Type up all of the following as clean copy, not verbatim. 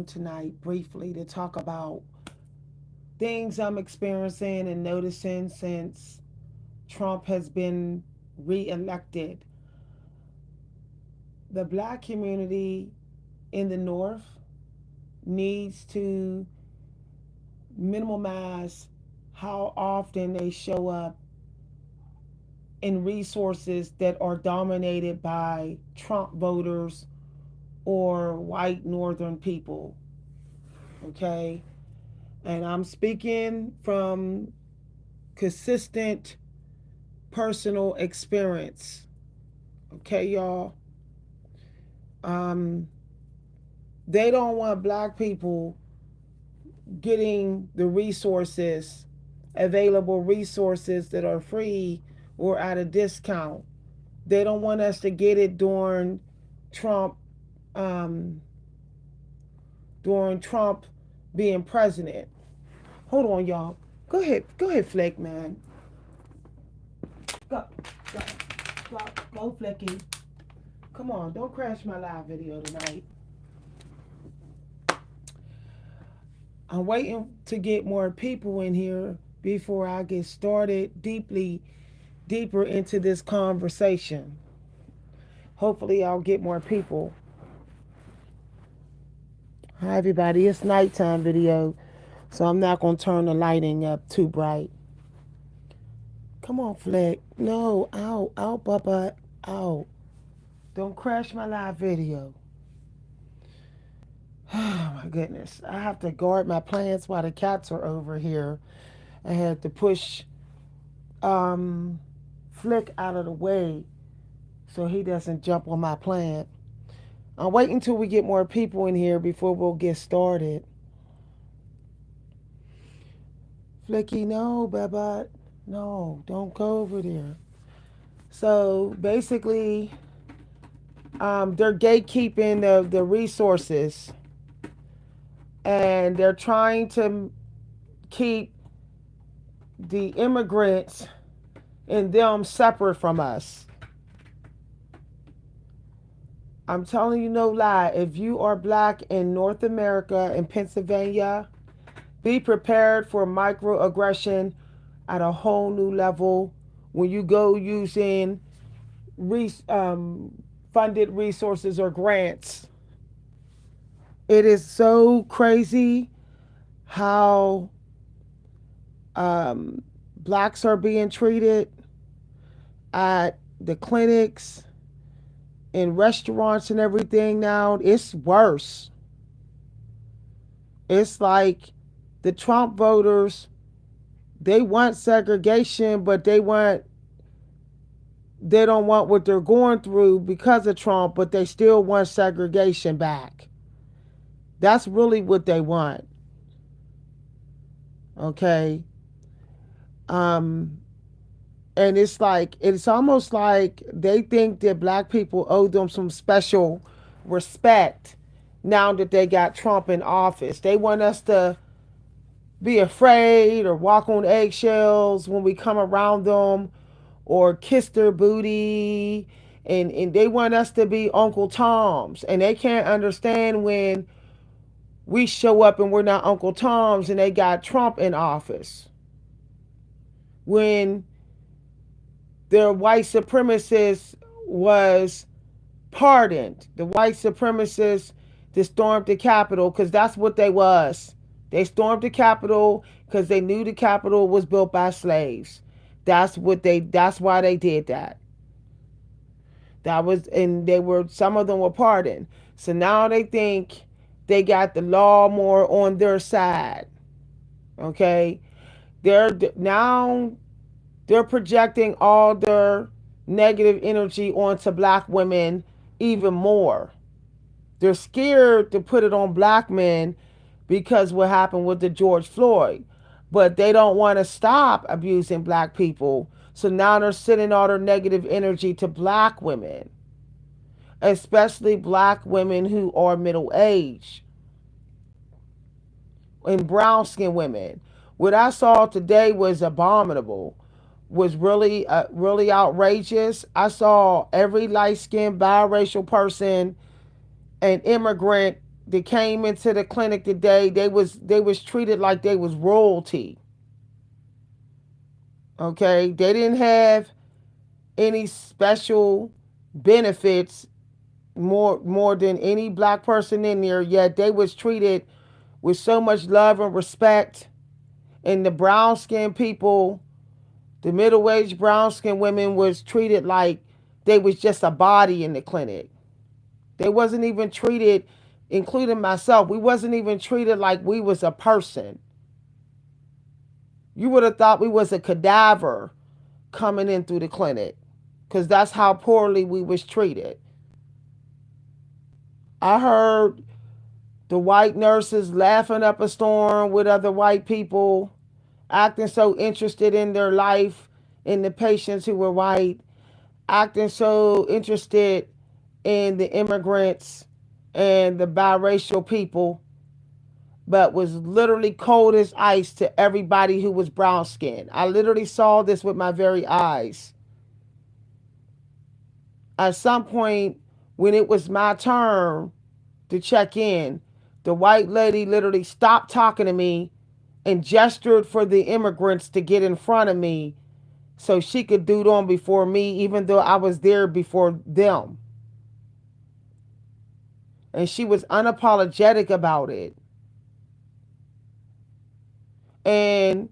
on tonight briefly to talk about things I'm experiencing and noticing since Trump has been reelected. The black community in the North needs to minimize how often they show up in resources that are dominated by Trump voters or white northern people. Okay? And I'm speaking from consistent personal experience. Okay, y'all? Um, they don't want black people getting the resources, available resources that are free or at a discount. They don't want us to get it Trump, um, during Trump being president. Hold on, y'all. Go ahead, Flick, man. Go, go, go, Flicky. Come on, don't crash my live video tonight. I'm waiting to get more people in here before I get started deeper into this conversation. Hopefully, I'll get more people. Hi, everybody. It's nighttime video, so I'm not going to turn the lighting up too bright. Come on, Flick. No, out, Bubba, out. Don't crash my live video. Oh, my goodness. I have to guard my plants while the cats are over here. I had to push um, Flick out of the way so he doesn't jump on my plant. I'm waiting until we get more people in here before we'll get started. Flicky, no, Bubba. No, don't go over there. So basically, they're gatekeeping the resources and they're trying to keep the immigrants and them separate from us. I'm telling you no lie. If you are black in North America and Pennsylvania, be prepared for microaggression at a whole new level when you go using funded resources or grants. It is so crazy how blacks are being treated at the clinics in restaurants and everything now. It's worse. It's like the Trump voters, they want segregation, but they don't want what they're going through because of Trump, but they still want segregation back. That's really what they want. Okay. Um, and it's almost like they think that black people owe them some special respect now that they got Trump in office. They want us to be afraid or walk on eggshells when we come around them or kiss their booty, and they want us to be Uncle Toms, and they can't understand when we show up and we're not Uncle Toms and they got Trump in office. When the white supremacist was pardoned, the white supremacists that stormed the Capitol, because that's what they was. They stormed the Capitol because they knew the Capitol was built by slaves. That's why they did that. And some of them were pardoned. So now they think they got the law more on their side. Okay? Now they're projecting all their negative energy onto black women even more. They're scared to put it on black men because what happened with the George Floyd. But they don't want to stop abusing black people. So now they're sending all their negative energy to black women, especially black women who are middle aged and brown skinned women. What I saw today was abominable, was really outrageous. I saw every light skinned biracial person an immigrant that came into the clinic today, they was treated like they was royalty. Okay, they didn't have any special benefits more than any black person in there, yet they was treated with so much love and respect. And the brown skinned people, the middle-aged brown skinned women was treated like they was just a body in the clinic. They wasn't even treated, including myself, we wasn't even treated like we was a person. You would have thought we was a cadaver coming in through the clinic, because that's how poorly we was treated. I heard the white nurses laughing up a storm with other white people, acting so interested in their life, in the patients who were white, acting so interested in the immigrants and the biracial people, but was literally cold as ice to everybody who was brown skinned. I literally saw this with my very eyes. At some point, when it was my turn to check in, the white lady literally stopped talking to me and gestured for the immigrants to get in front of me so she could do them before me, even though I was there before them. And she was unapologetic about it. And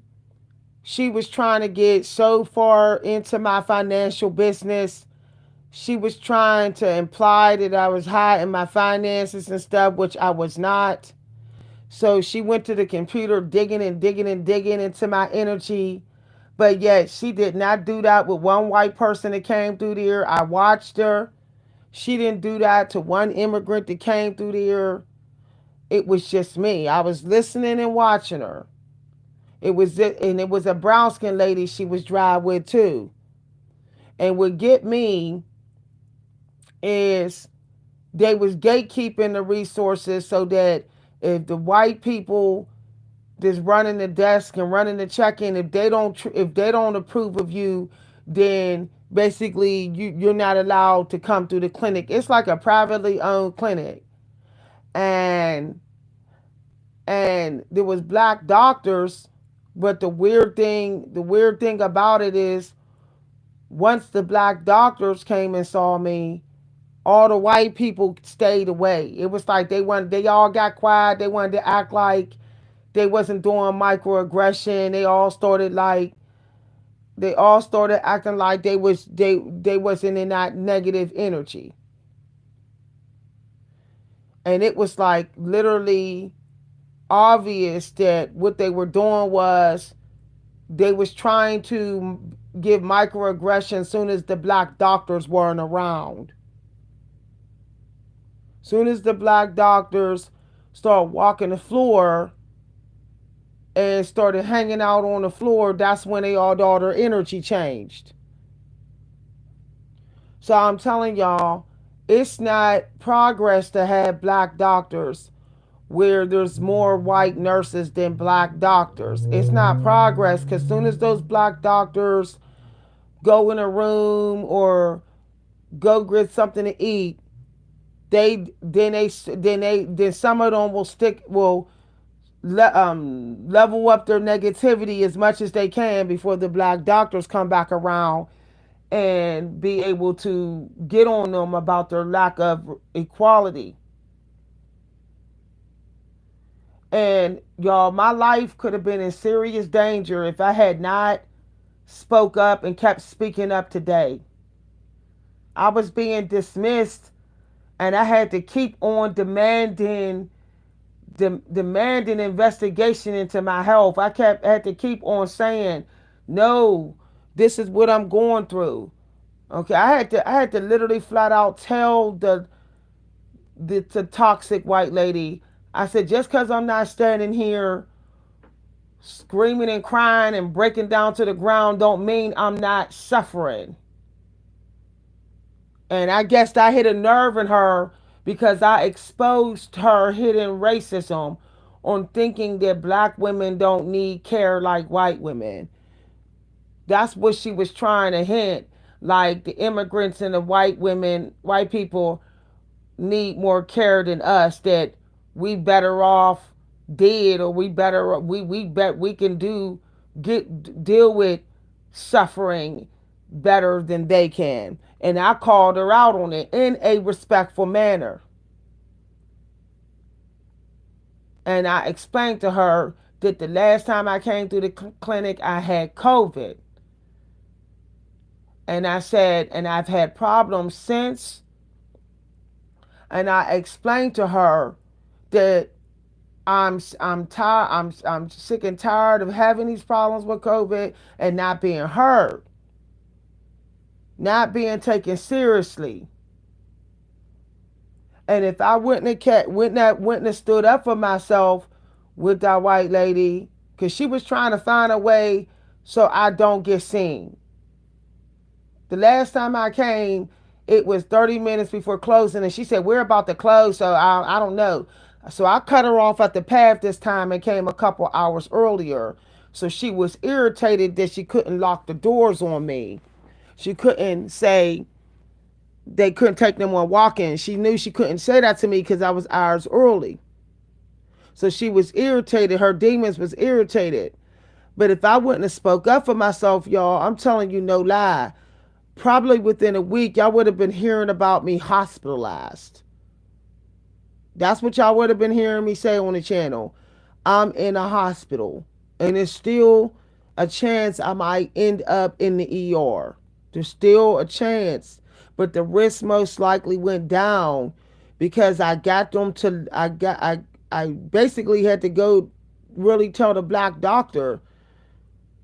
she was trying to get so far into my financial business. She was trying to imply that I was high in my finances and stuff, which I was not. So she went to the computer digging and digging and digging into my energy. But yet she did not do that with one white person that came through there. I watched her. She didn't do that to one immigrant that came through there. It was just me. I was listening and watching her. And it was a brown skinned lady she was dry with too. And what get me is they was gatekeeping the resources so that if the white people that's running the desk and running the check-in, if they don't approve of you, then basically you're not allowed to come through the clinic. It's like a privately owned clinic. And there was black doctors, but the weird thing about it is once the black doctors came and saw me, all the white people stayed away. It was like they all got quiet. They wanted to act like they wasn't doing microaggression. They all started acting like they wasn't in that negative energy. And it was like literally obvious that what they were doing was they was trying to give microaggression soon as the black doctors weren't around. Soon as the black doctors started walking the floor and started hanging out on the floor, that's when all their energy changed. So I'm telling y'all, it's not progress to have black doctors where there's more white nurses than black doctors. It's not progress because soon as those black doctors go in a room or go get something to eat, then some of them will level up their negativity as much as they can before the black doctors come back around and be able to get on them about their lack of equality. And y'all, my life could have been in serious danger if I had not spoke up and kept speaking up today. I was being dismissed and I had to keep on demanding investigation into my health. Had to keep on saying, no, this is what I'm going through. Okay, I had to literally flat out tell the toxic white lady. I said, just because I'm not standing here screaming and crying and breaking down to the ground don't mean I'm not suffering. And I guess I hit a nerve in her because I exposed her hidden racism on thinking that black women don't need care like white women. That's what she was trying to hint. Like the immigrants and the white people need more care than us. That we better off dead, or we bet we can deal with suffering better than they can. And I called her out on it in a respectful manner. And I explained to her that the last time I came through the clinic, I had COVID. And I said, and I've had problems since. And I explained to her that I'm tired. I'm sick and tired of having these problems with COVID and not being heard, not being taken seriously. And if I wouldn't have stood up for myself with that white lady, because she was trying to find a way so I don't get seen. The last time I came, it was 30 minutes before closing, and she said, "We're about to close, so I don't know." So I cut her off at the path this time and came a couple hours earlier. So she was irritated that she couldn't lock the doors on me. She couldn't say they couldn't take no more walk-ins. She knew she couldn't say that to me because I was hours early. So she was irritated. Her demons was irritated. But if I wouldn't have spoke up for myself, y'all, I'm telling you no lie, probably within a week, y'all would have been hearing about me hospitalized. That's what y'all would have been hearing me say on the channel. I'm in a hospital. And there's still a chance I might end up in the ER. There's still a chance. But the risk most likely went down because I got them to I basically had to go really tell the black doctor,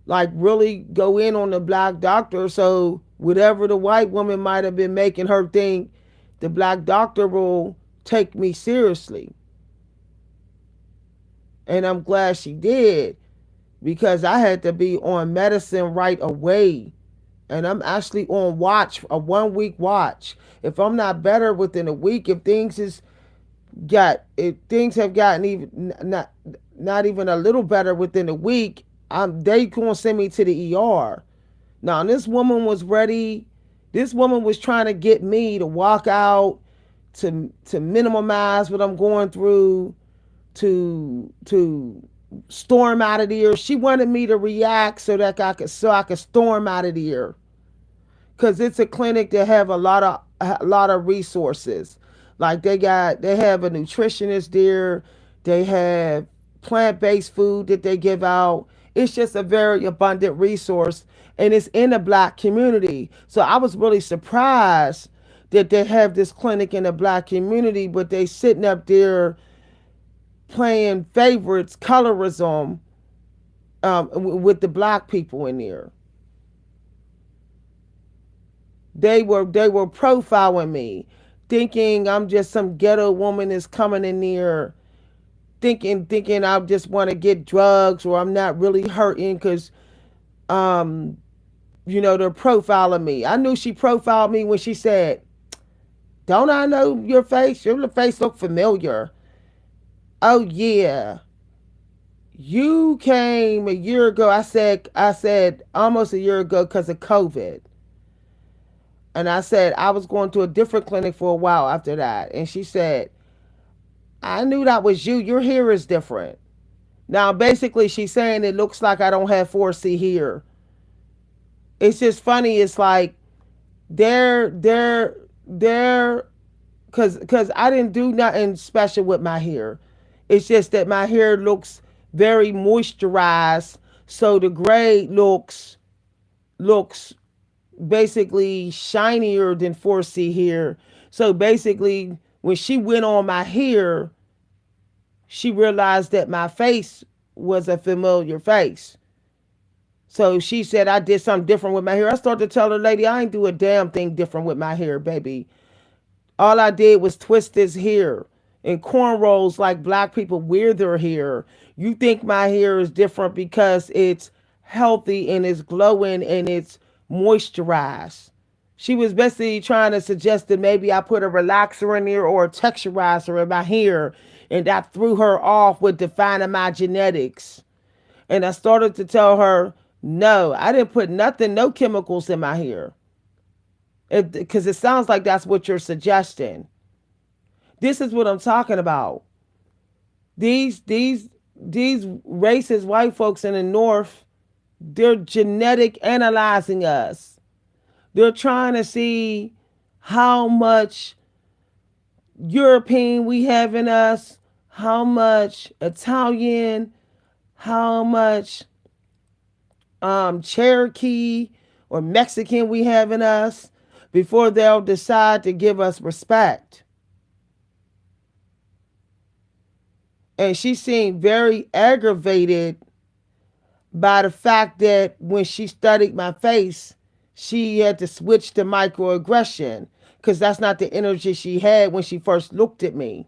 like really go in on the black doctor, so whatever the white woman might have been making her think, the black doctor will take me seriously. And I'm glad she did, because I had to be on medicine right away. And I'm actually on watch, a 1 week watch. If I'm not better within a week, if things have gotten even not even a little better within a week, they gonna send me to the ER. Now this woman was ready. This woman was trying to get me to walk out, to minimize what I'm going through, to storm out of here. She wanted me to react so I could storm out of here. Cause it's a clinic that have a lot of resources. Like they have a nutritionist there. They have plant-based food that they give out. It's just a very abundant resource, and it's in the black community. So I was really surprised that they have this clinic in the black community, but they sitting up there playing favorites, colorism, with the black people in there. They were profiling me, thinking I'm just some ghetto woman that's coming in there, thinking I just want to get drugs, or I'm not really hurting because um they're profiling me. I knew she profiled me when she said, "Don't I know your face? Your face look familiar." Oh yeah. You came a year ago. I said almost a year ago because of COVID. And I said I was going to a different clinic for a while after that. And she said, "I knew that was you. Your hair is different." Now, basically, she's saying it looks like I don't have 4C here. It's just funny. It's like they're, because I didn't do nothing special with my hair. It's just that my hair looks very moisturized. So the gray looks basically shinier than 4C hair. So basically, when she went on my hair, she realized that my face was a familiar face. So she said I did something different with my hair. I started to tell her, "Lady, I ain't do a damn thing different with my hair, baby. All I did was twist this hair in cornrows like black people wear their hair. You think my hair is different because it's healthy and it's glowing and it's moisturized." She was basically trying to suggest that maybe I put a relaxer in there or a texturizer in my hair, and that threw her off with defining my genetics. And I started to tell her, "No, I didn't put nothing, no chemicals in my hair." Because it sounds like that's what you're suggesting. This is what I'm talking about. These racist white folks in the North, they're genetic analyzing us. They're trying to see how much European we have in us, how much Italian, how much Cherokee or Mexican we have in us before they'll decide to give us respect. And she seemed very aggravated by the fact that when she studied my face, she had to switch to microaggression because that's not the energy she had when she first looked at me.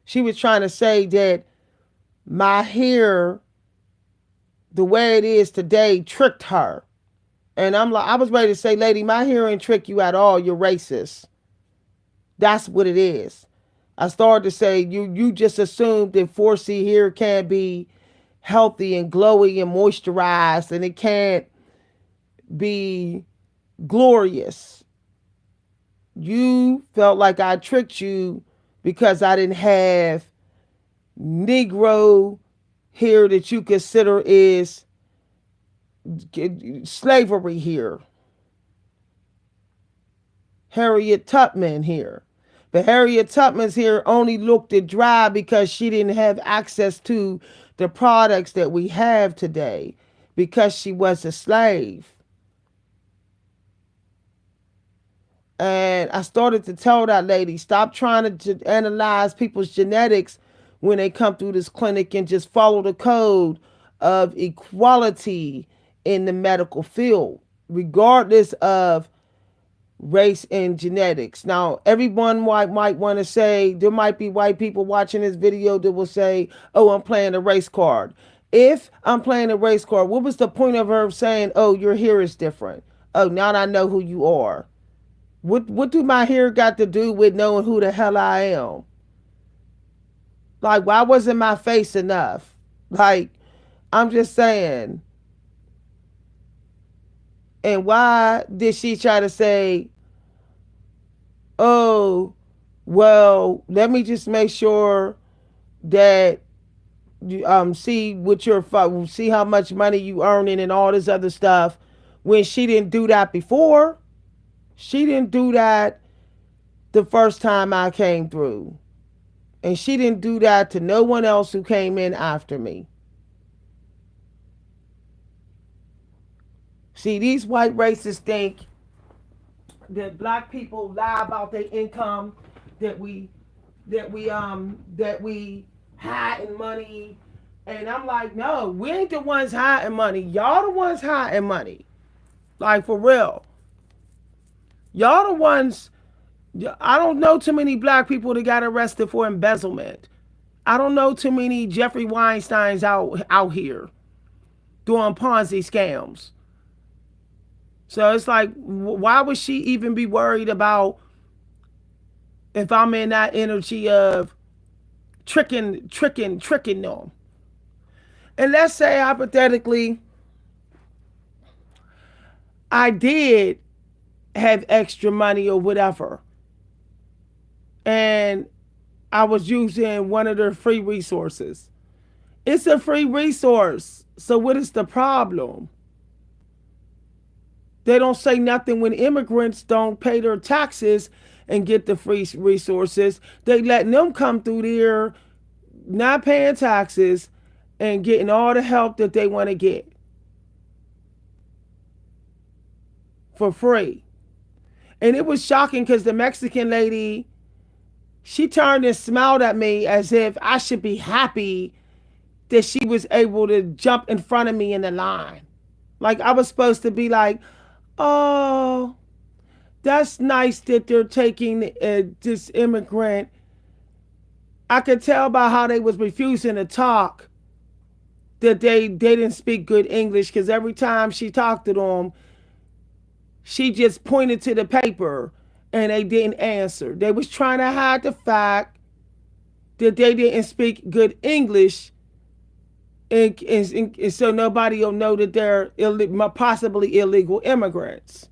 She was trying to say that my hair, the way it is today, tricked her. And I'm like, I was ready to say, lady, my hair ain't trick you at all. You're racist. That's what it is. I started to say, you just assumed that 4C hair can't be healthy and glowy and moisturized and it can't be glorious. You felt like I tricked you because I didn't have Negro hair that you consider is slavery here. Harriet Tubman here. But Harriet Tubman's hair only looked at dry because she didn't have access to the products that we have today because she was a slave. And I started to tell that lady, stop trying to analyze people's genetics when they come through this clinic and just follow the code of equality in the medical field, regardless of race and genetics. Now, everyone might want to say, there might be white people watching this video that will say, oh, I'm playing a race card. If I'm playing a race card, what was the point of her saying, oh, your hair is different? Oh, now I know who you are. What do my hair got to do with knowing who the hell I am? Like, why wasn't my face enough? Like, I'm just saying. And why did she try to say, oh, well, let me just make sure that you see what your see how much money you earning and all this other stuff, when she didn't do that before. She didn't do that the first time I came through. And she didn't do that to no one else who came in after me. See, these white racists think that black people lie about their income, that we hiding money. And I'm like, no, we ain't the ones hiding money. Y'all the ones hiding money. Like, for real. Y'all the ones. I don't know too many black people that got arrested for embezzlement. I don't know too many Jeffrey Weinsteins out here doing Ponzi scams. So it's like, why would she even be worried about if I'm in that energy of tricking them? And let's say hypothetically, I did have extra money or whatever, and I was using one of their free resources. It's a free resource. So what is the problem? They don't say nothing when immigrants don't pay their taxes and get the free resources. They letting them come through there, not paying taxes and getting all the help that they want to get for free. And it was shocking because the Mexican lady, she turned and smiled at me as if I should be happy that she was able to jump in front of me in the line. Like I was supposed to be like, oh, that's nice that they're taking this immigrant. I could tell by how they was refusing to talk that they didn't speak good English, because every time she talked to them, she just pointed to the paper and they didn't answer. They was trying to hide the fact that they didn't speak good English, and so nobody will know that they're possibly illegal immigrants.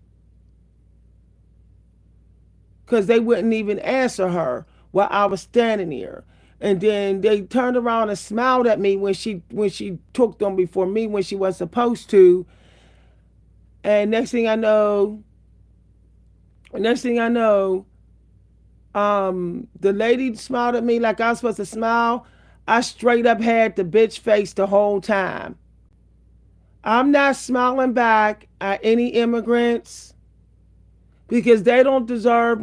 Because they wouldn't even answer her. while I was standing there. And then they turned around and smiled at me when she took them before me when she was supposed to. And next thing I know, the lady smiled at me like I was supposed to smile. I straight up had the bitch face the whole time. I'm not smiling back at any immigrants because they don't deserve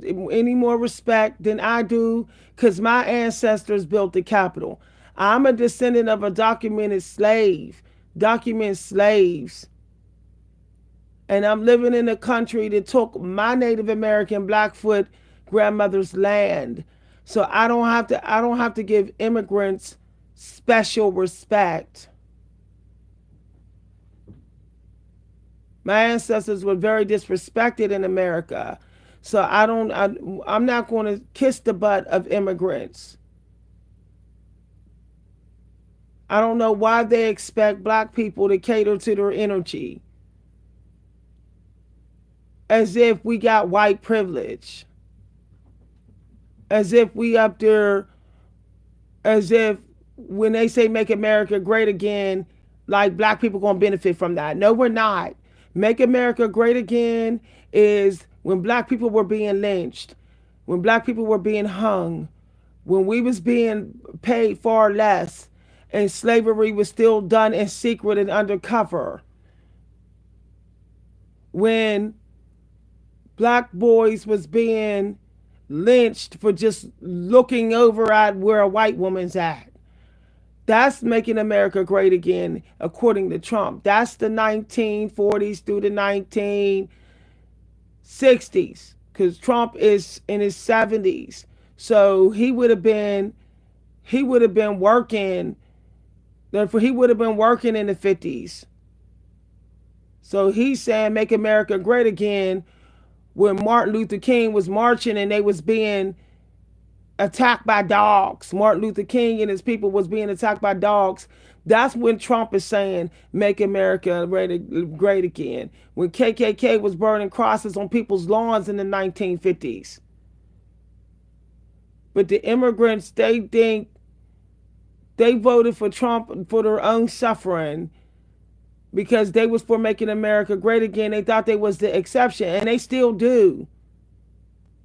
any more respect than I do because my ancestors built the Capitol. I'm a descendant of a documented slaves, and I'm living in a country that took my Native American Blackfoot grandmother's land. So I don't have to give immigrants special respect. My ancestors were very disrespected in America. So I'm not going to kiss the butt of immigrants. I don't know why they expect black people to cater to their energy as if we got white privilege. As if we up there, as if when they say make America great again, like black people gonna benefit from that. No, we're not. Make America great again is when black people were being lynched, when black people were being hung, when we was being paid far less, and slavery was still done in secret and undercover. When black boys was being lynched for just looking over at where a white woman's at. That's making America great again, according to Trump. That's the 1940s through the 1960s, because Trump is in his 70s. So he would have been working. Therefore, he would have been working in the 50s. So he's saying make America great again when Martin Luther King was marching and they was being attacked by dogs. Martin Luther King and his people was being attacked by dogs. That's when Trump is saying make America great again. When KKK was burning crosses on people's lawns in the 1950s. But the immigrants, they think they voted for Trump for their own suffering because they was for making America great again. They thought they was the exception, and they still do.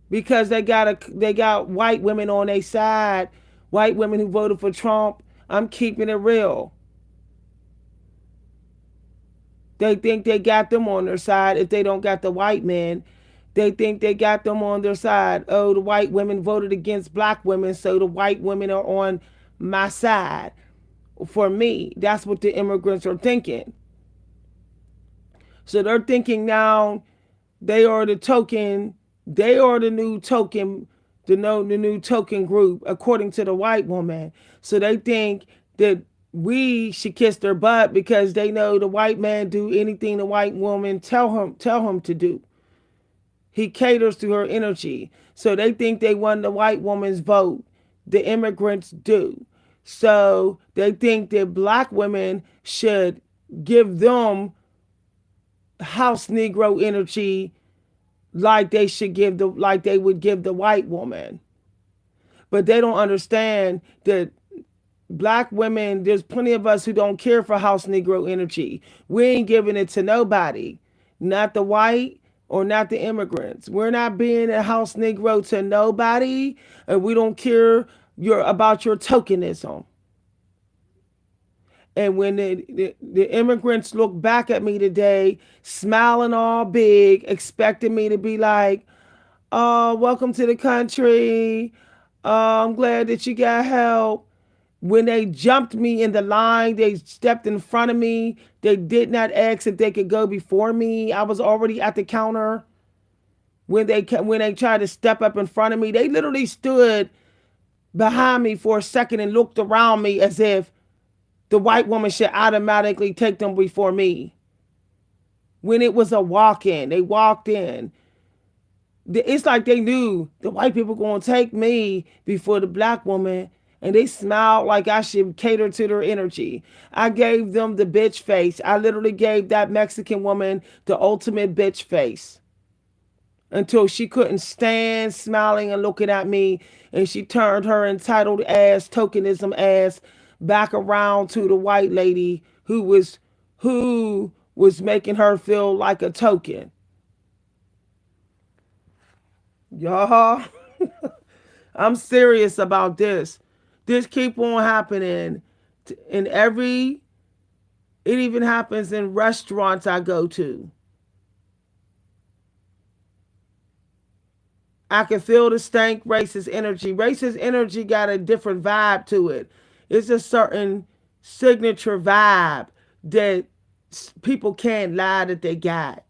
Because they got white women on their side, white women who voted for Trump. I'm keeping it real. They think they got them on their side if they don't got the white men. They think they got them on their side. Oh, the white women voted against black women, so the white women are on my side. For me, that's what the immigrants are thinking. So they're thinking now they are the token, they are the new token, the new token group, according to the white woman. So they think that we should kiss their butt because they know the white man do anything the white woman tell him to do. He caters to her energy. So they think they won the white woman's vote. The immigrants do. So they think that black women should give them house Negro energy like they would give the white woman. But they don't understand that black women, there's plenty of us who don't care for house Negro energy. We ain't giving it to nobody. Not the white or not the immigrants. We're not being a house Negro to nobody, and we don't care about your tokenism. And when the immigrants look back at me today, smiling all big, expecting me to be like, oh, welcome to the country. I'm glad that you got help. When they jumped me in the line, they stepped in front of me. They did not ask if they could go before me. I was already at the counter. When they tried to step up in front of me, they literally stood behind me for a second and looked around me as if the white woman should automatically take them before me. When it was a walk-in, they walked in. It's like they knew the white people going to take me before the black woman, and they smiled like I should cater to their energy. I gave them the bitch face. I literally gave that Mexican woman the ultimate bitch face until she couldn't stand smiling and looking at me and she turned her entitled ass, tokenism ass back around to the white lady who was making her feel like a token. Y'all, I'm serious about this. This keep on happening in every. It even happens in restaurants I go to. I can feel the stank racist energy. Racist energy got a different vibe to it. It's a certain signature vibe that people can't lie that they got.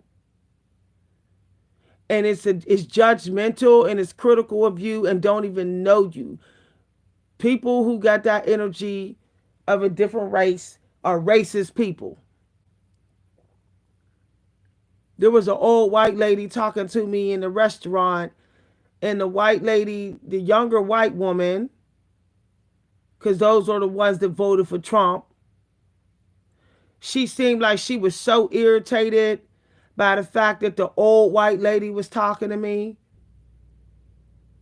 And it's judgmental and it's critical of you and don't even know you. People who got that energy of a different race are racist people. There was an old white lady talking to me in the restaurant, and the white lady, the younger white woman, because those are the ones that voted for Trump, she seemed like she was so irritated by the fact that the old white lady was talking to me.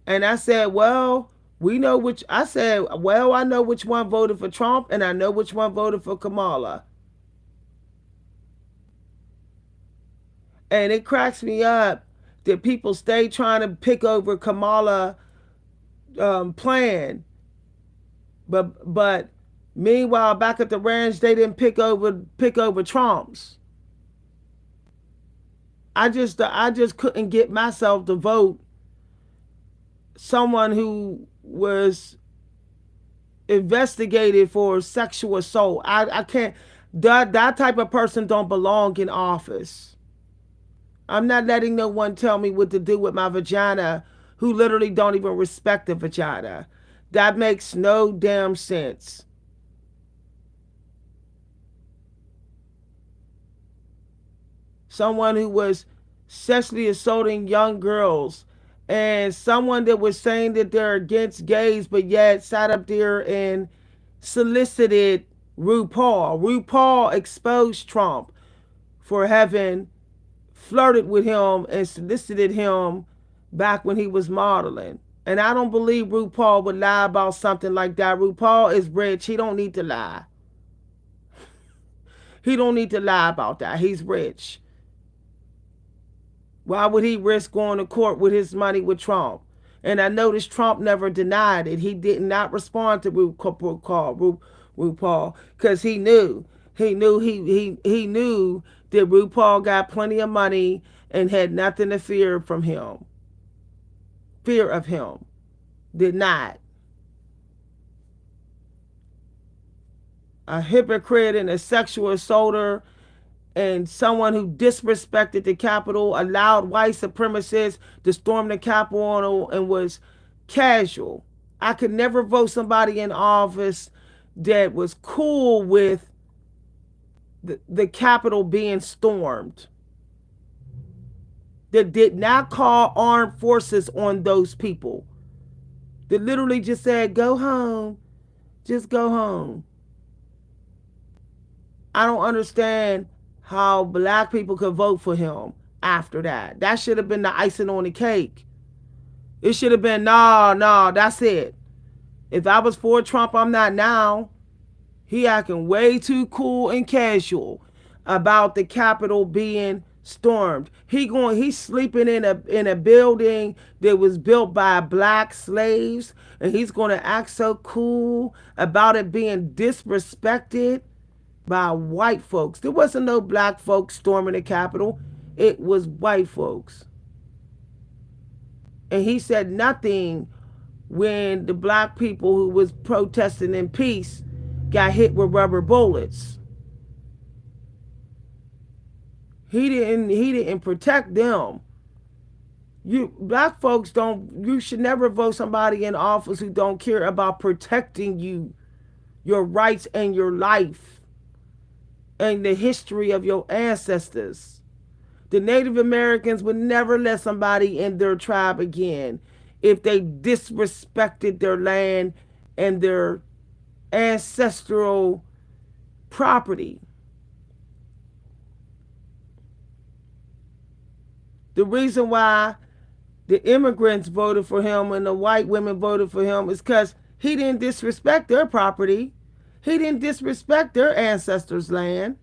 And I said, well, I know which one voted for Trump and I know which one voted for Kamala. And it cracks me up that people stay trying to pick over Kamala plan. But meanwhile, back at the ranch, they didn't pick over Trump's. I just couldn't get myself to vote someone who was investigated for sexual assault. I can't. That type of person don't belong in office. I'm not letting no one tell me what to do with my vagina who literally don't even respect the vagina. That makes no damn sense. Someone who was sexually assaulting young girls and someone that was saying that they're against gays but yet sat up there and solicited RuPaul. RuPaul exposed Trump for having flirted with him and solicited him back when he was modeling. And I don't believe RuPaul would lie about something like that. RuPaul is rich. He don't need to lie. He don't need to lie about that. He's rich. Why would he risk going to court with his money with Trump? And I noticed Trump never denied it. He did not respond to RuPaul because he knew that RuPaul got plenty of money and had nothing to fear from him. Fear of him. Did not. A hypocrite and a sexual assaulter and someone who disrespected the Capitol, allowed white supremacists to storm the Capitol and was casual. I could never vote somebody in office that was cool with the Capitol being stormed, that did not call armed forces on those people, that literally just said, go home, just go home. I don't understand how black people could vote for him after that. That should have been the icing on the cake. It should have been, no, that's it. If I was for Trump, I'm not now. He acting way too cool and casual about the Capitol being stormed. He's sleeping in a building that was built by black slaves, and he's gonna act so cool about it being disrespected by white folks. There wasn't no black folks storming the Capitol. It was white folks. And he said nothing when the black people who was protesting in peace got hit with rubber bullets. He didn't protect them. Black folks you should never vote somebody in office who don't care about protecting you, your rights and your life and the history of your ancestors. The Native Americans would never let somebody in their tribe again if they disrespected their land and their ancestral property. The reason why the immigrants voted for him and the white women voted for him is because he didn't disrespect their property. He didn't disrespect their ancestors' land.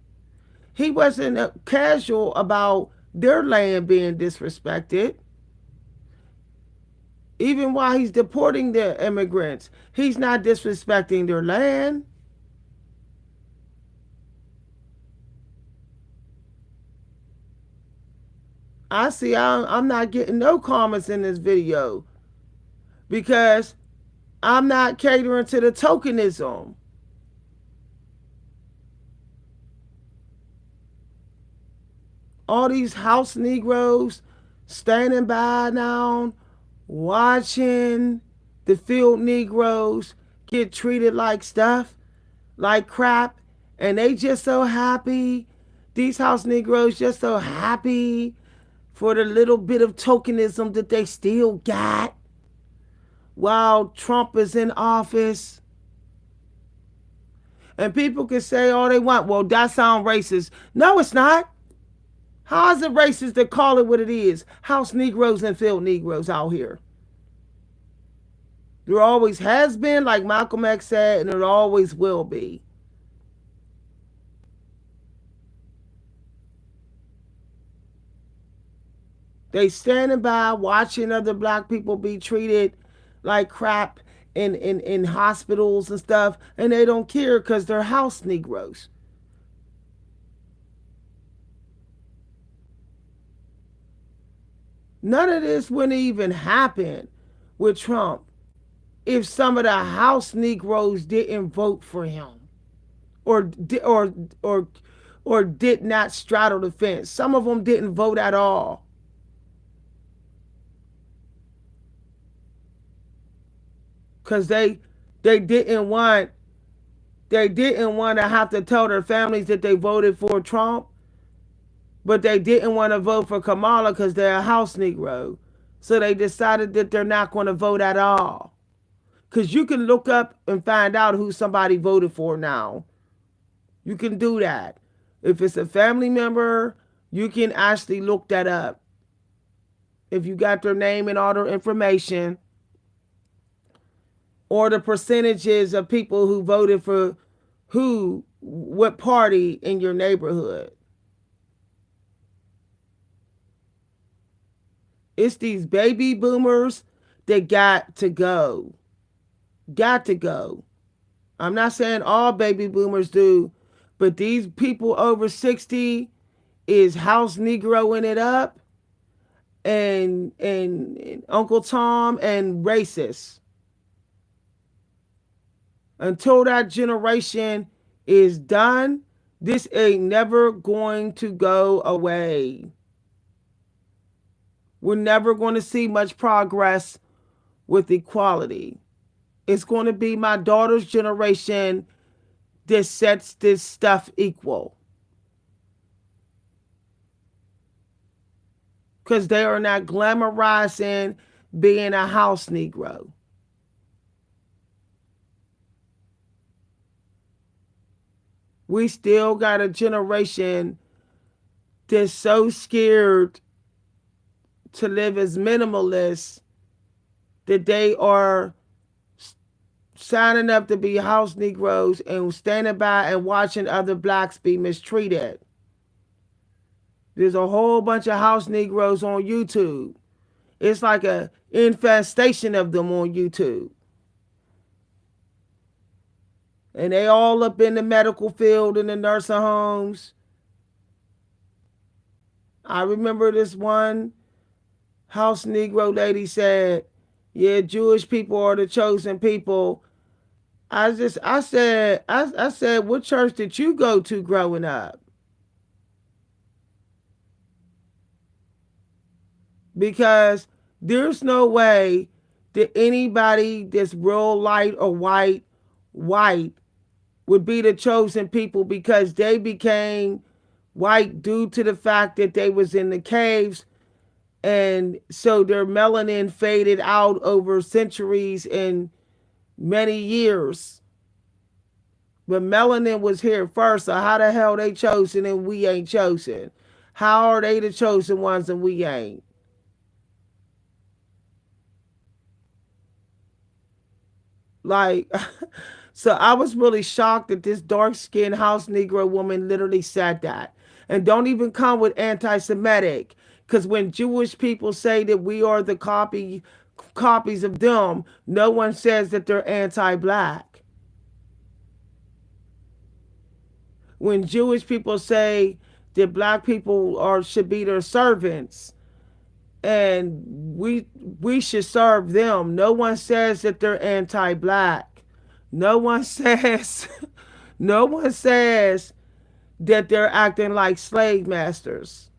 He wasn't casual about their land being disrespected. Even while he's deporting the immigrants, he's not disrespecting their land. I see I'm not getting no comments in this video because I'm not catering to the tokenism. All these house Negroes standing by now, watching the field Negroes get treated like stuff, like crap, and they just so happy. These house Negroes just so happy for the little bit of tokenism that they still got while Trump is in office. And people can say all they want. Well, that sounds racist. No, it's not. How is it racist to call it what it is? House Negroes and field Negroes out here. There always has been, like Malcolm X said, and there always will be. They standing by watching other black people be treated like crap in hospitals and stuff, and they don't care because they're house Negroes. None of this wouldn't even happen with Trump if some of the house Negroes didn't vote for him or or or or did not straddle the fence. Some of them didn't vote at all because they didn't want they didn't want to have to tell their families that they voted for Trump, but they didn't want to vote for Kamala because they're a house Negro. So they decided that they're not going to vote at all. Because you can look up and find out who somebody voted for now. You can do that. If it's a family member, you can actually look that up. If you got their name and all their information, or the percentages of people who voted for what party in your neighborhood. It's these baby boomers that got to go. Got to go. I'm not saying all baby boomers do, but these people over 60 is house Negroing it up and Uncle Tom and racist. Until that generation is done, this ain't never going to go away. We're never going to see much progress with equality. It's going to be my daughter's generation that sets this stuff equal. Because they are not glamorizing being a house Negro. We still got a generation that's so scared to live as minimalists that they are signing up to be house Negroes and standing by and watching other blacks be mistreated. There's a whole bunch of house Negroes on YouTube. It's like an infestation of them on YouTube. And they all up in the medical field in the nursing homes. I remember this one house Negro lady said, yeah, Jewish people are the chosen people. I said, what church did you go to growing up? Because there's no way that anybody that's real light or white would be the chosen people because they became white due to the fact that they was in the caves, and so their melanin faded out over centuries and many years. But melanin was here first, so how the hell they chosen and we ain't chosen? How are they the chosen ones and we ain't? Like, so I was really shocked that this dark skinned house Negro woman literally said that. And don't even come with anti Semitic. Because when Jewish people say that we are the copies of them, no one says that they're anti black. When Jewish people say that black people are should be their servants and we should serve them, no one says that they're anti black. No one says no one says that they're acting like slave masters.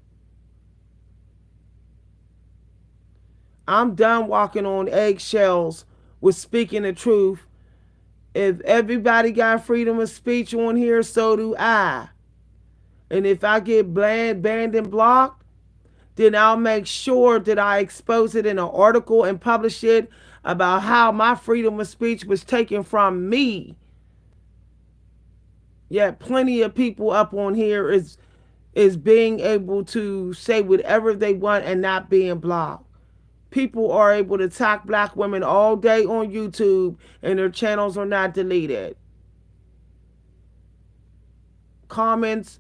I'm done walking on eggshells with speaking the truth. If everybody got freedom of speech on here, so do I. And if I get banned and blocked, then I'll make sure that I expose it in an article and publish it about how my freedom of speech was taken from me. Yet plenty of people up on here is being able to say whatever they want and not being blocked. People are able to attack black women all day on YouTube and their channels are not deleted. Comments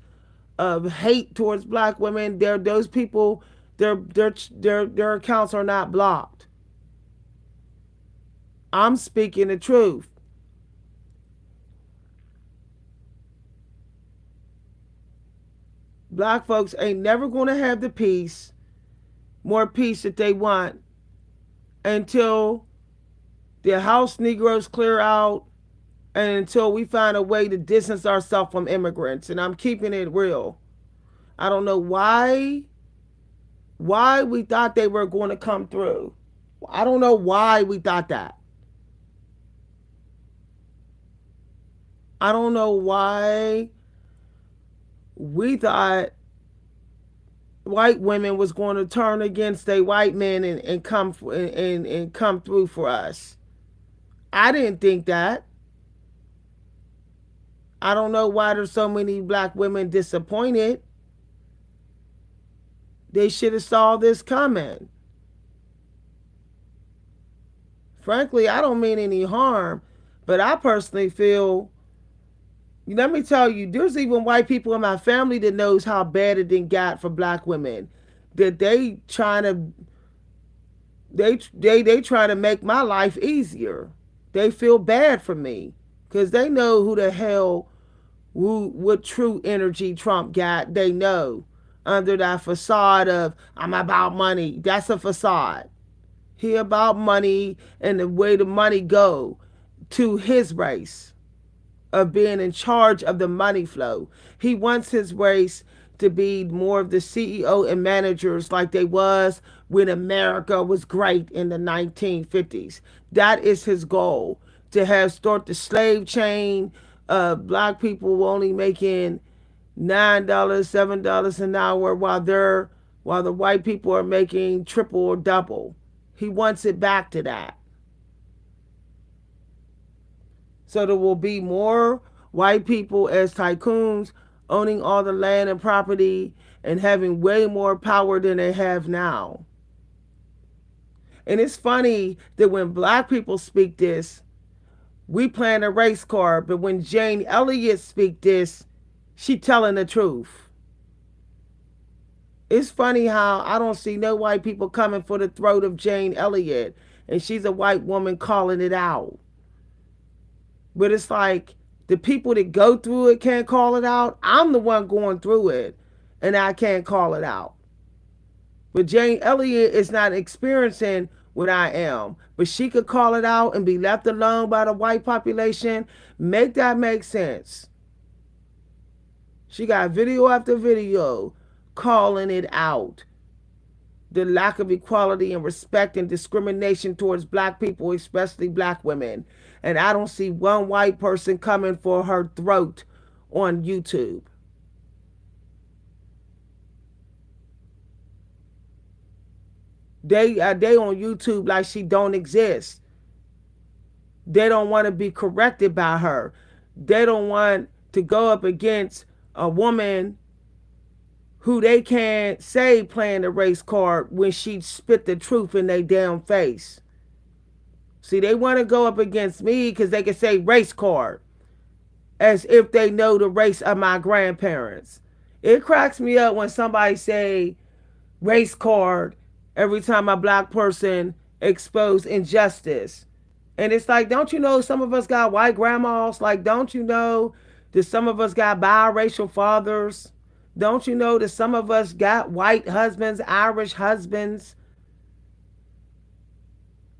of hate towards black women, those people, their accounts are not blocked. I'm speaking the truth. Black folks ain't never going to have the peace, more peace that they want until the house Negroes clear out and until we find a way to distance ourselves from immigrants. And I'm keeping it real. I don't know why we thought they were going to come through. I don't know why we thought that. I don't know why we thought white women was going to turn against a white man and come through for us. I didn't think that. I don't know why there's so many black women disappointed. They should have saw this coming. Frankly, I don't mean any harm, but I personally feel, let me tell you, there's even white people in my family that knows how bad it done got for black women. That they trying to they trying to make my life easier. They feel bad for me because they know who the hell what true energy Trump got. They know under that facade of I'm about money. That's a facade. He about money and the way the money go to his race of being in charge of the money flow. He wants his race to be more of the CEO and managers like they was when America was great in the 1950s. That is his goal, to have start the slave chain of black people only making $9, $7 an hour while the white people are making triple or double. He wants it back to that. So there will be more white people as tycoons owning all the land and property and having way more power than they have now. And it's funny that when black people speak this, we playing a race card, but when Jane Elliott speak this, she telling the truth. It's funny how I don't see no white people coming for the throat of Jane Elliott, and she's a white woman calling it out. But it's like the people that go through it can't call it out. I'm the one going through it, and I can't call it out. But Jane Elliott is not experiencing what I am. But she could call it out and be left alone by the white population. Make that make sense. She got video after video calling it out. The lack of equality and respect and discrimination towards black people, especially black women. And I don't see one white person coming for her throat on YouTube. They on YouTube like she don't exist. They don't want to be corrected by her. They don't want to go up against a woman who they can't say playing the race card when she spit the truth in their damn face. See, they want to go up against me because they can say race card as if they know the race of my grandparents. It cracks me up when somebody say race card every time a black person expose injustice. And it's like, don't you know some of us got white grandmas? Like, don't you know that some of us got biracial fathers? Don't you know that some of us got white husbands, Irish husbands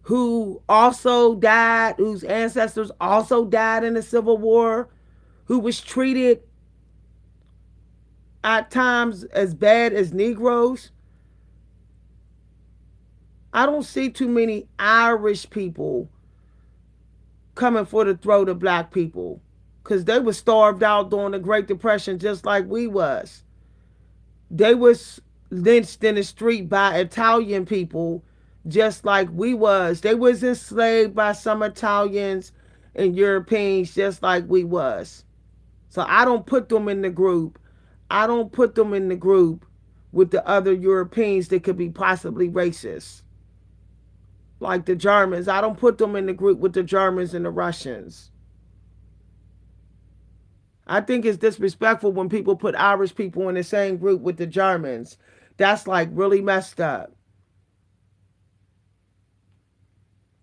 who also died, whose ancestors also died in the Civil War, who was treated at times as bad as Negroes? I don't see too many Irish people coming for the throat of black people because they were starved out during the Great Depression just like we was. They was lynched in the street by Italian people just like we was. They was enslaved by some Italians and Europeans just like we was. So I don't put them in the group. I don't put them in the group with the other Europeans that could be possibly racist. Like the Germans. I don't put them in the group with the Germans and the Russians. I think it's disrespectful when people put Irish people in the same group with the Germans. That's like really messed up.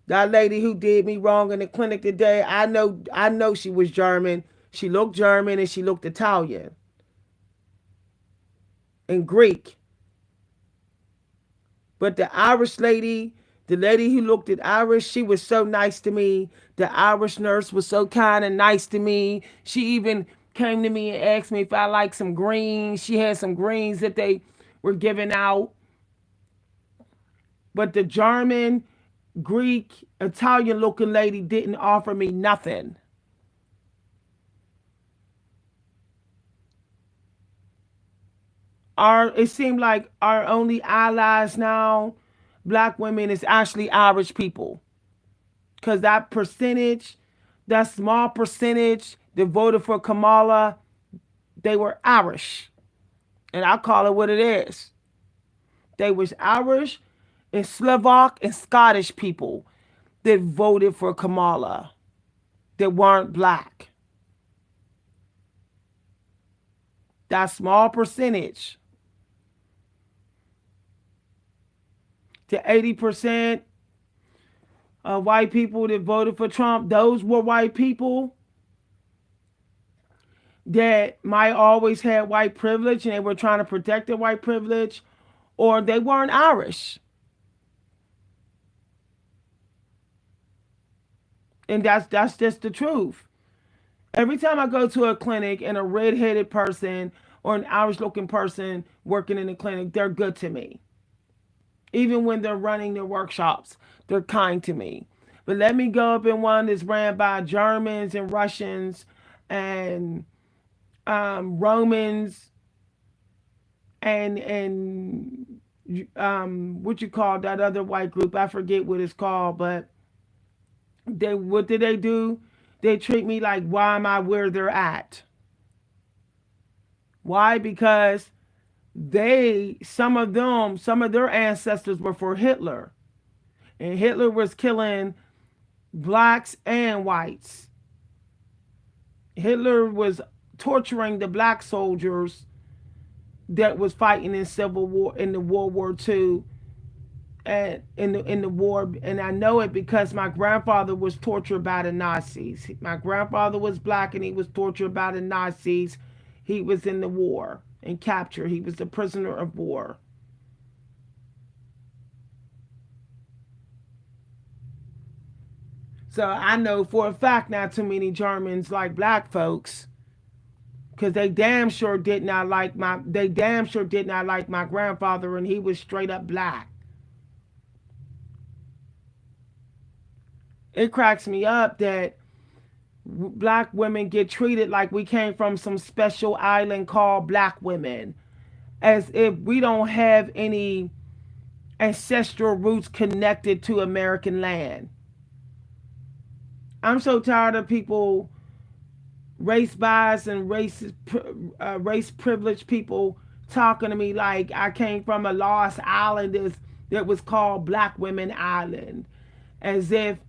That lady who did me wrong in the clinic today, I know she was German. She looked German and she looked Italian and Greek. But the Irish lady, the lady who looked at Irish, she was so nice to me. The Irish nurse was so kind and nice to me. She even came to me and asked me if I liked some greens. She had some greens that they were giving out. But the German, Greek, Italian looking lady didn't offer me nothing. It seemed like our only allies now, black women, is actually Irish people. Because that percentage, that small percentage that voted for Kamala, they were Irish. And I call it what it is. They was Irish and Slovak and Scottish people that voted for Kamala that weren't black. That small percentage to 80% of white people that voted for Trump, those were white people that might always had white privilege and they were trying to protect their white privilege, or they weren't Irish. And that's just the truth. Every time I go to a clinic and a red-headed person or an Irish-looking person working in the clinic, they're good to me. Even when they're running their workshops, they're kind to me. But let me go up in one that's ran by Germans and Russians and Romans and what you call that other white group? I forget what it's called, but what did they do? They treat me like, why am I where they're at? Why? Because some of their ancestors were for Hitler. And Hitler was killing blacks and whites. Hitler was torturing the black soldiers that was fighting in Civil War, in the World War II, and in the war. And I know it because my grandfather was tortured by the Nazis. My grandfather was black and he was tortured by the Nazis. He was in the war and captured. He was a prisoner of war. So I know for a fact not too many Germans like black folks, because they damn sure did not like my grandfather, and he was straight up black. It cracks me up that black women get treated like we came from some special island called black women, as if we don't have any ancestral roots connected to American land. I'm so tired of people, race bias and race privileged people, talking to me like I came from a lost island that was called Black Women Island, as if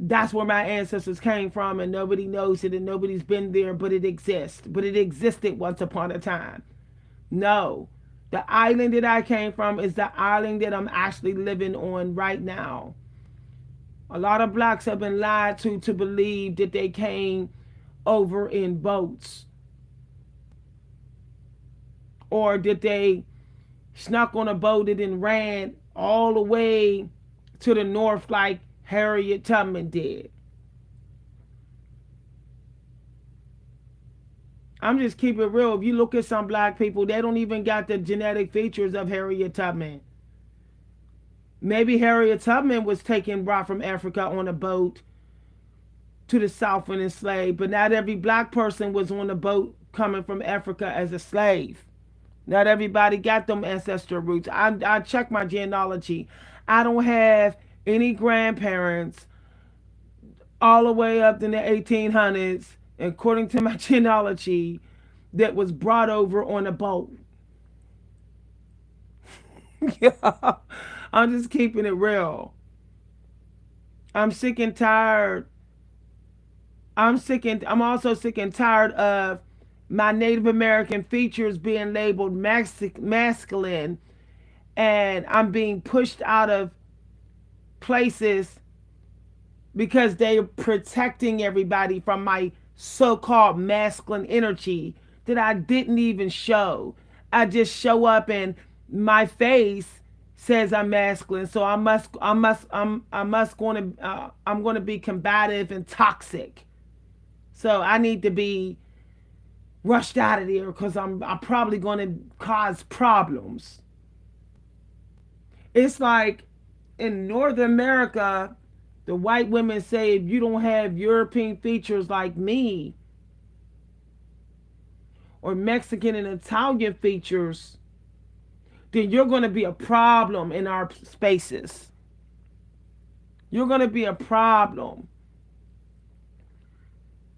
That's where my ancestors came from, and nobody knows it, and nobody's been there, but it exists. But it existed once upon a time. No. The island that I came from is the island that I'm actually living on right now. A lot of blacks have been lied to believe that they came over in boats, or that they snuck on a boat and then ran all the way to the north like Harriet Tubman did. I'm just keeping it real. If you look at some black people, they don't even got the genetic features of Harriet Tubman. Maybe Harriet Tubman was taken, brought from Africa on a boat to the South and enslaved, but not every black person was on a boat coming from Africa as a slave. Not everybody got them ancestral roots. I check my genealogy. I don't have any grandparents all the way up in the 1800s, according to my genealogy, that was brought over on a boat. Yeah, I'm just keeping it real. I'm sick and tired. I'm also sick and tired of my Native American features being labeled masculine, and I'm being pushed out of places because they're protecting everybody from my so-called masculine energy that I didn't even show. I just show up and my face says I'm masculine, so I'm going to be combative and toxic. So I need to be rushed out of there because I'm probably going to cause problems. It's like in North America, the white women say, if you don't have European features like me, or Mexican and Italian features, then you're going to be a problem in our spaces. You're going to be a problem.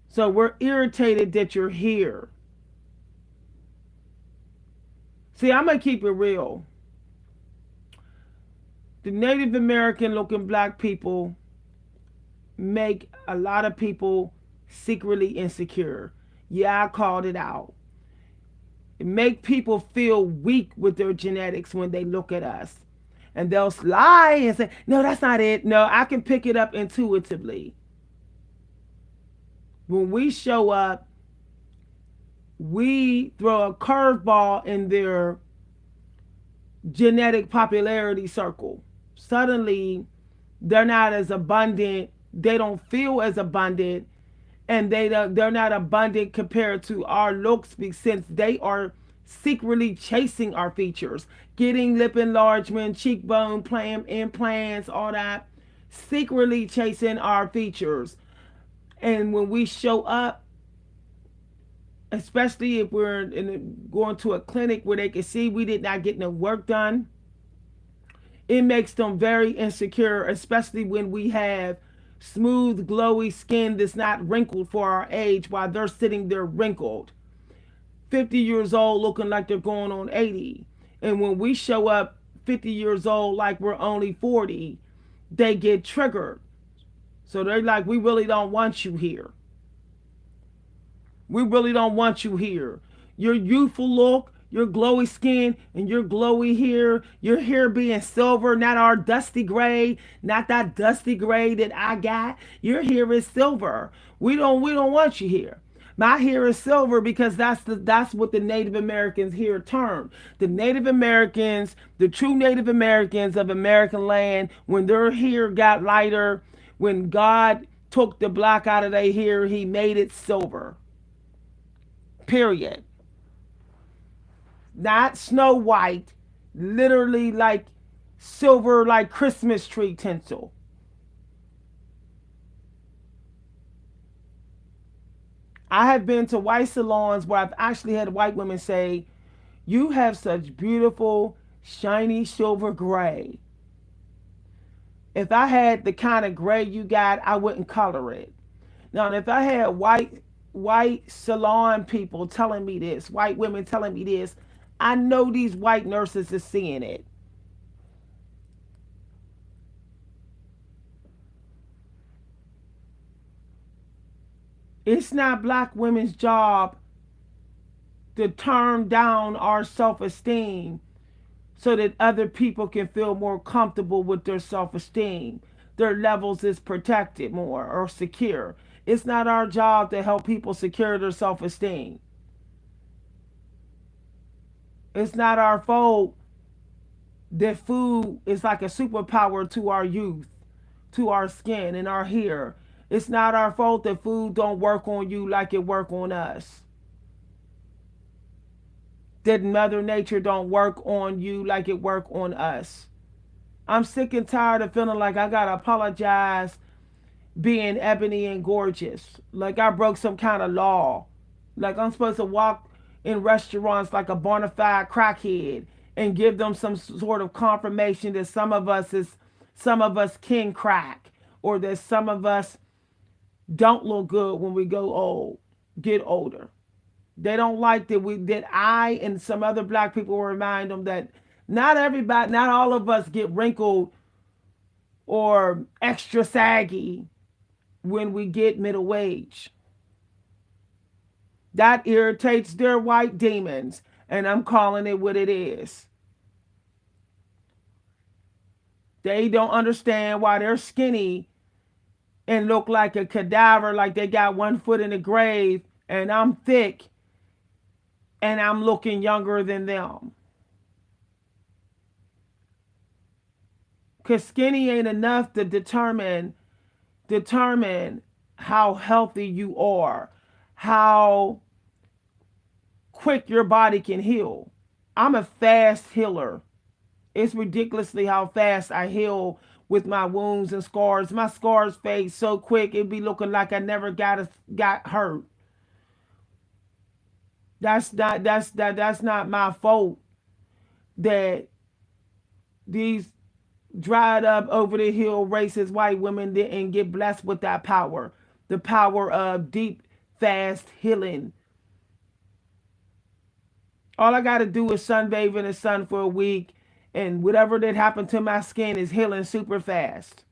So we're irritated that you're here. See, I'm going to keep it real. The Native American looking black people make a lot of people secretly insecure. Yeah, I called it out. It make people feel weak with their genetics when they look at us. And they'll lie and say, no, that's not it. No, I can pick it up intuitively. When we show up, we throw a curveball in their genetic popularity circle. Suddenly, they're not as abundant. They don't feel as abundant, and they're not abundant compared to our looks, since they are secretly chasing our features, getting lip enlargement, cheekbone implants, all that, secretly chasing our features. And when we show up, especially if we're going to a clinic where they can see we did not get no work done, it makes them very insecure, especially when we have smooth, glowy skin that's not wrinkled for our age while they're sitting there wrinkled. 50 years old looking like they're going on 80. And when we show up 50 years old like we're only 40, they get triggered. So they're like, we really don't want you here. We really don't want you here. Your youthful look, your glowy skin, and your glowy hair, your hair being silver, not our dusty gray, not that dusty gray that I got. Your hair is silver. We don't want you here. My hair is silver because that's what the Native Americans here term. The Native Americans, the true Native Americans of American land, when their hair got lighter, when God took the black out of their hair, he made it silver. Period. Not Snow White, literally like silver, like Christmas tree tinsel. I have been to white salons where I've actually had white women say, you have such beautiful, shiny silver gray. If I had the kind of gray you got, I wouldn't color it. Now, if I had white salon people telling me this, white women telling me this, I know these white nurses are seeing it. It's not black women's job to turn down our self-esteem so that other people can feel more comfortable with their self-esteem. Their levels is protected more or secure. It's not our job to help people secure their self-esteem. It's not our fault that food is like a superpower to our youth, to our skin and our hair. It's not our fault that food don't work on you like it work on us. That Mother Nature don't work on you like it work on us. I'm sick and tired of feeling like I gotta apologize being ebony and gorgeous. Like I broke some kind of law. Like I'm supposed to walk in restaurants like a bona fide crackhead and give them some sort of confirmation that some of us can crack, or that some of us don't look good when we get older. They don't like that I and some other black people remind them that not all of us get wrinkled or extra saggy when we get middle age. That irritates their white demons, and I'm calling it what it is. They don't understand why they're skinny and look like a cadaver, like they got one foot in the grave, and I'm thick and I'm looking younger than them. Because skinny ain't enough to determine how healthy you are, how quick your body can heal. I'm a fast healer. It's ridiculously how fast I heal with my wounds and scars. My scars fade so quick, it'd be looking like I never got hurt. That's not my fault that these dried up over the hill racist white women didn't get blessed with that power. The power of deep, fast healing. All I got to do is sunbathe in the sun for a week, and whatever that happened to my skin is healing super fast.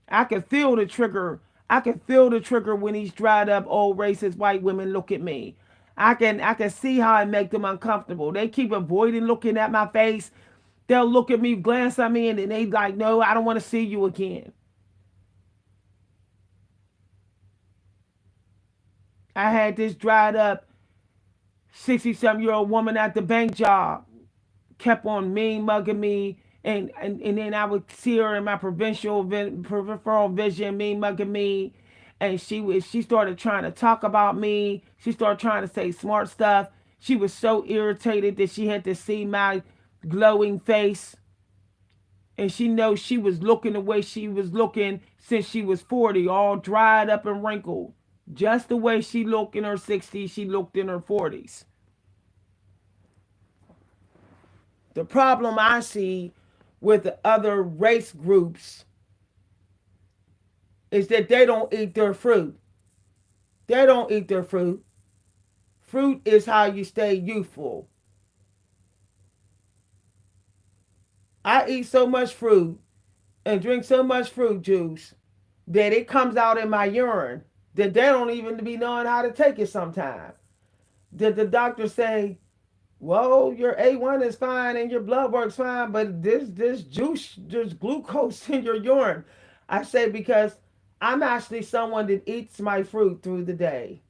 I can feel the trigger. I can feel the trigger when these dried up old racist white women look at me. I can see how it make them uncomfortable. They keep avoiding looking at my face. They'll look at me, glance at me, and then they like, no, I don't want to see you again. I had this dried up 60-something-year-old woman at the bank job, kept on mean mugging me, and then I would see her in my peripheral vision mean mugging me, and she started trying to talk about me. She started trying to say smart stuff. She was so irritated that she had to see my glowing face, and she knows she was looking the way she was looking since she was 40, all dried up and wrinkled. Just the way she looked in her 60s, she looked in her 40s. The problem I see with the other race groups is that they don't eat their fruit. They don't eat their fruit. Fruit is how you stay youthful. I eat so much fruit and drink so much fruit juice that it comes out in my urine that they don't even be knowing how to take it sometimes. Did the doctor say, well, your A1 is fine and your blood work's fine, but this juice, there's glucose in your urine. I say because I'm actually someone that eats my fruit through the day.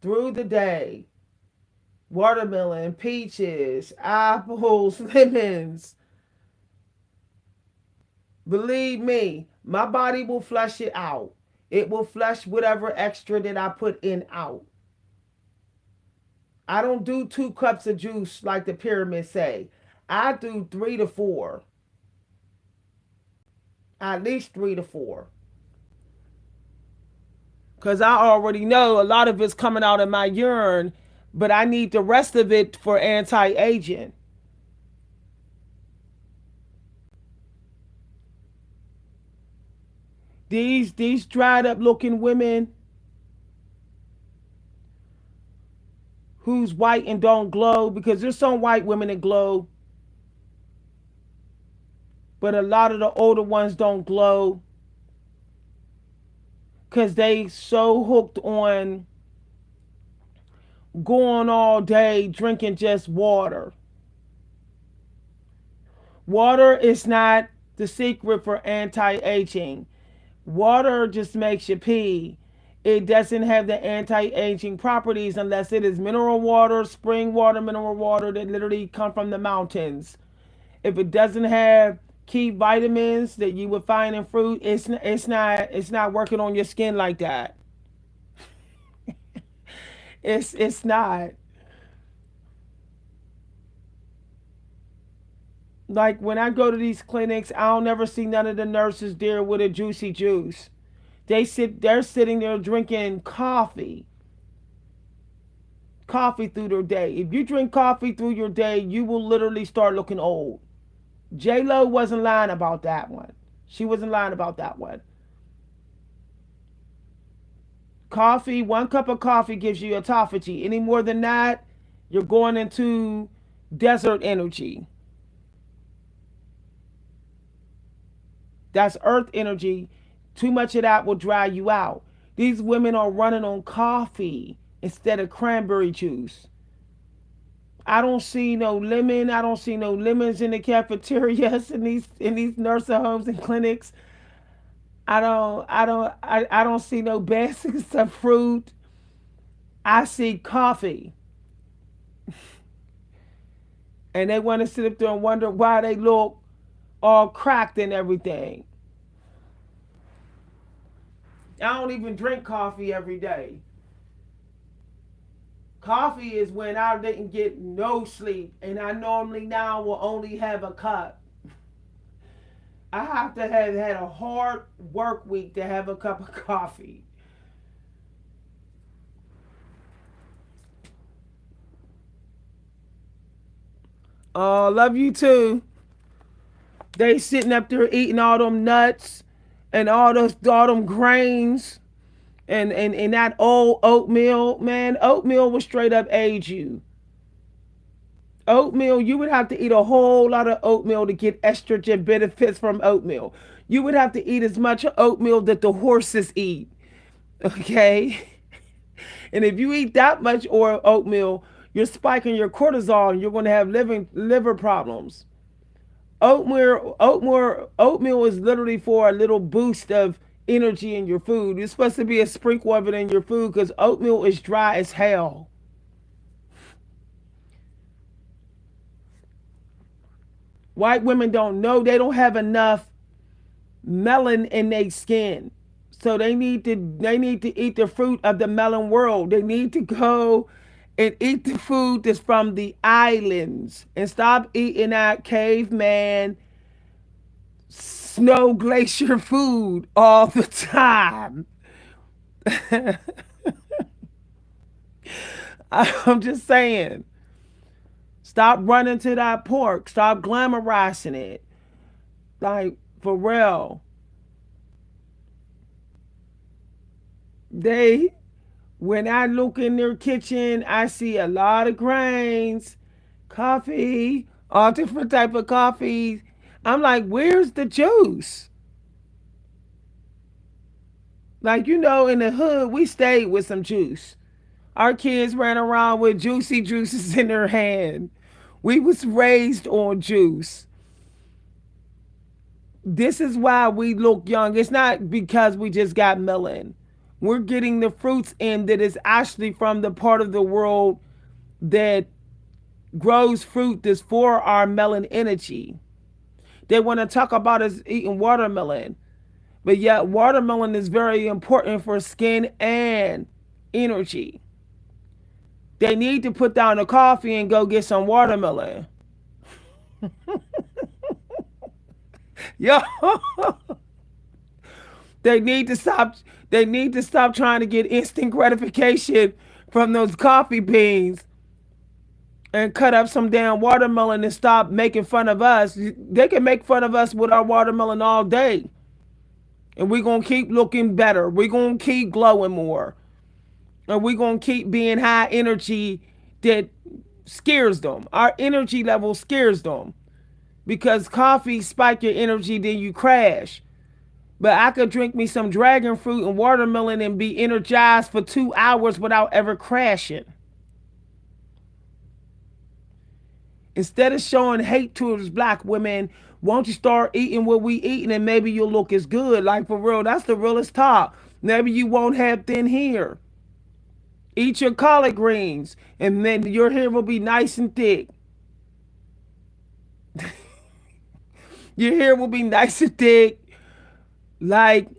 Through the day. Watermelon, peaches, apples, lemons. Believe me, my body will flush it out. It will flush whatever extra that I put in out. I don't do 2 cups of juice like the pyramids say. I do 3 to 4. At least 3 to 4. Because I already know a lot of it's coming out of my urine, but I need the rest of it for anti-aging. These dried up looking women who's white and don't glow, because there's some white women that glow. But a lot of the older ones don't glow because they so hooked on going all day drinking just water. Water is not the secret for anti-aging. Water just makes you pee. It doesn't have the anti-aging properties unless it is mineral water, spring water, mineral water that literally come from the mountains. If it doesn't have key vitamins that you would find in fruit, it's not working on your skin like that. It's not. Like when I go to these clinics, I don't ever see none of the nurses there with a juicy juice. They're sitting there drinking coffee through their day. If you drink coffee through your day, you will literally start looking old. J Lo wasn't lying about that one. She wasn't lying about that one. Coffee, 1 cup of coffee gives you autophagy. Any more than that, you're going into desert energy. That's earth energy. Too much of that will dry you out. These women are running on coffee instead of cranberry juice. I don't see no lemon. I don't see no lemons in the cafeterias in these nursing homes and clinics. I don't see no baskets of fruit. I see coffee. And they want to sit up there and wonder why they look all cracked and everything. I don't even drink coffee every day. Coffee is when I didn't get no sleep, and I normally now will only have a cup. I have to have had a hard work week to have a cup of coffee. Oh, love you too. They sitting up there eating all them nuts and all them grains and that old oatmeal. Man, oatmeal will straight up age you. Oatmeal, you would have to eat a whole lot of oatmeal to get estrogen benefits from oatmeal. You would have to eat as much oatmeal that the horses eat. Okay? And if you eat that much or oatmeal, you're spiking your cortisol and you're going to have liver problems. Oatmeal is literally for a little boost of energy in your food. It's supposed to be a sprinkle of it in your food because oatmeal is dry as hell. White women don't know they don't have enough melon in their skin. So they need to eat the fruit of the melon world. They need to go and eat the food that's from the islands and stop eating that caveman snow glacier food all the time. I'm just saying. Stop running to that pork. Stop glamorizing it. Like, for real. They, when I look in their kitchen, I see a lot of grains, coffee, all different type of coffees. I'm like, where's the juice? Like, in the hood, we stayed with some juice. Our kids ran around with juicy juices in their hand. We was raised on juice. This is why we look young. It's not because we just got melon. We're getting the fruits in that is actually from the part of the world that grows fruit that's for our melon energy. They want to talk about us eating watermelon, but yet watermelon is very important for skin and energy. They need to put down the coffee and go get some watermelon. Yo, they need to stop. They need to stop trying to get instant gratification from those coffee beans and cut up some damn watermelon and stop making fun of us. They can make fun of us with our watermelon all day. And we're going to keep looking better. We're going to keep glowing more. And we're going to keep being high energy that scares them. Our energy level scares them. because coffee spike your energy, then you crash. But I could drink me some dragon fruit and watermelon and be energized for 2 hours without ever crashing. Instead of showing hate towards black women, won't you start eating what we eating and maybe you'll look as good? Like for real, that's the realest talk. Maybe you won't have thin hair. Eat your collard greens and then your hair will be nice and thick. Your hair will be nice and thick like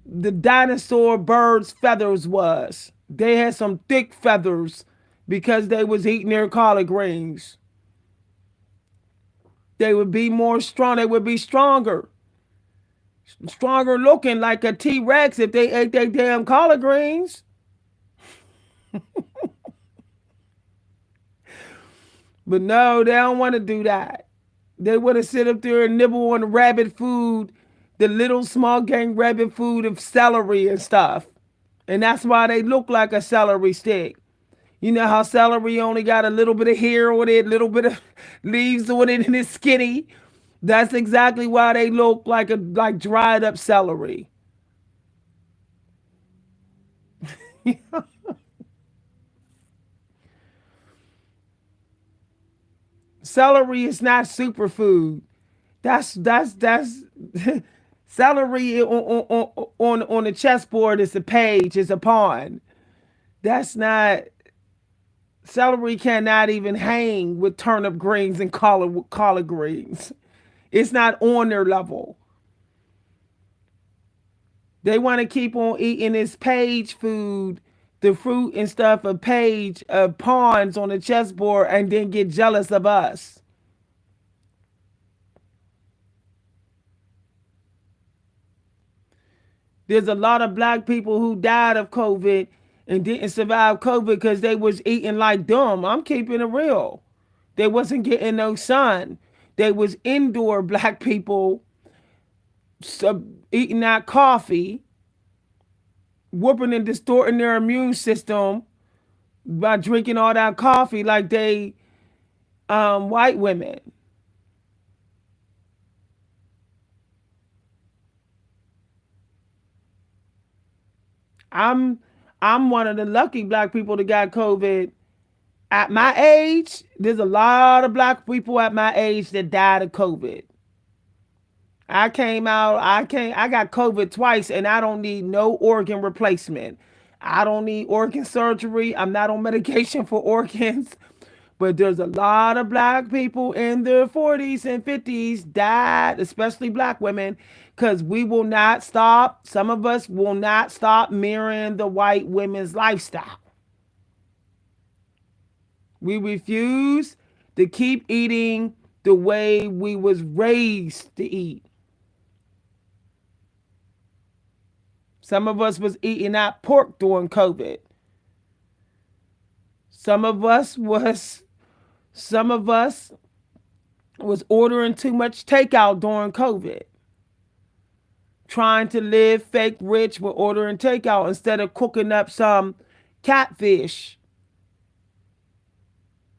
the dinosaur birds' feathers was. They had some thick feathers because they was eating their collard greens. They would be more strong. They would be stronger. Stronger looking like a T-Rex if they ate their damn collard greens. But no, they don't want to do that. They want to sit up there and nibble on the rabbit food, the little small gang rabbit food of celery and stuff. And that's why they look like a celery stick. You know how celery only got a little bit of hair on it, a little bit of leaves on it, and it's skinny. That's exactly why they look like dried up celery. Celery is not superfood. That's celery on the chessboard is a page, is a pawn. That's not celery cannot even hang with turnip greens and collard greens. It's not on their level. They want to keep on eating this page food, the fruit and stuff of page of pawns on the chessboard, and then get jealous of us. There's a lot of black people who died of COVID and didn't survive COVID because they was eating like dumb. I'm keeping it real. They wasn't getting no sun. They was indoor black people eating that coffee, whooping and distorting their immune system by drinking all that coffee like they white women. I'm I'm one of the lucky black people that got COVID. At my age, there's a lot of black people at my age that died of COVID. I got COVID twice and I don't need no organ replacement. I don't need organ surgery. I'm not on medication for organs. But there's a lot of black people in their 40s and 50s died, especially black women, because we will not stop. Some of us will not stop mirroring the white women's lifestyle. We refuse to keep eating the way we was raised to eat. Some of us was eating that pork during COVID. Some of us was some of us was ordering too much takeout during COVID. Trying to live fake rich with ordering takeout instead of cooking up some catfish.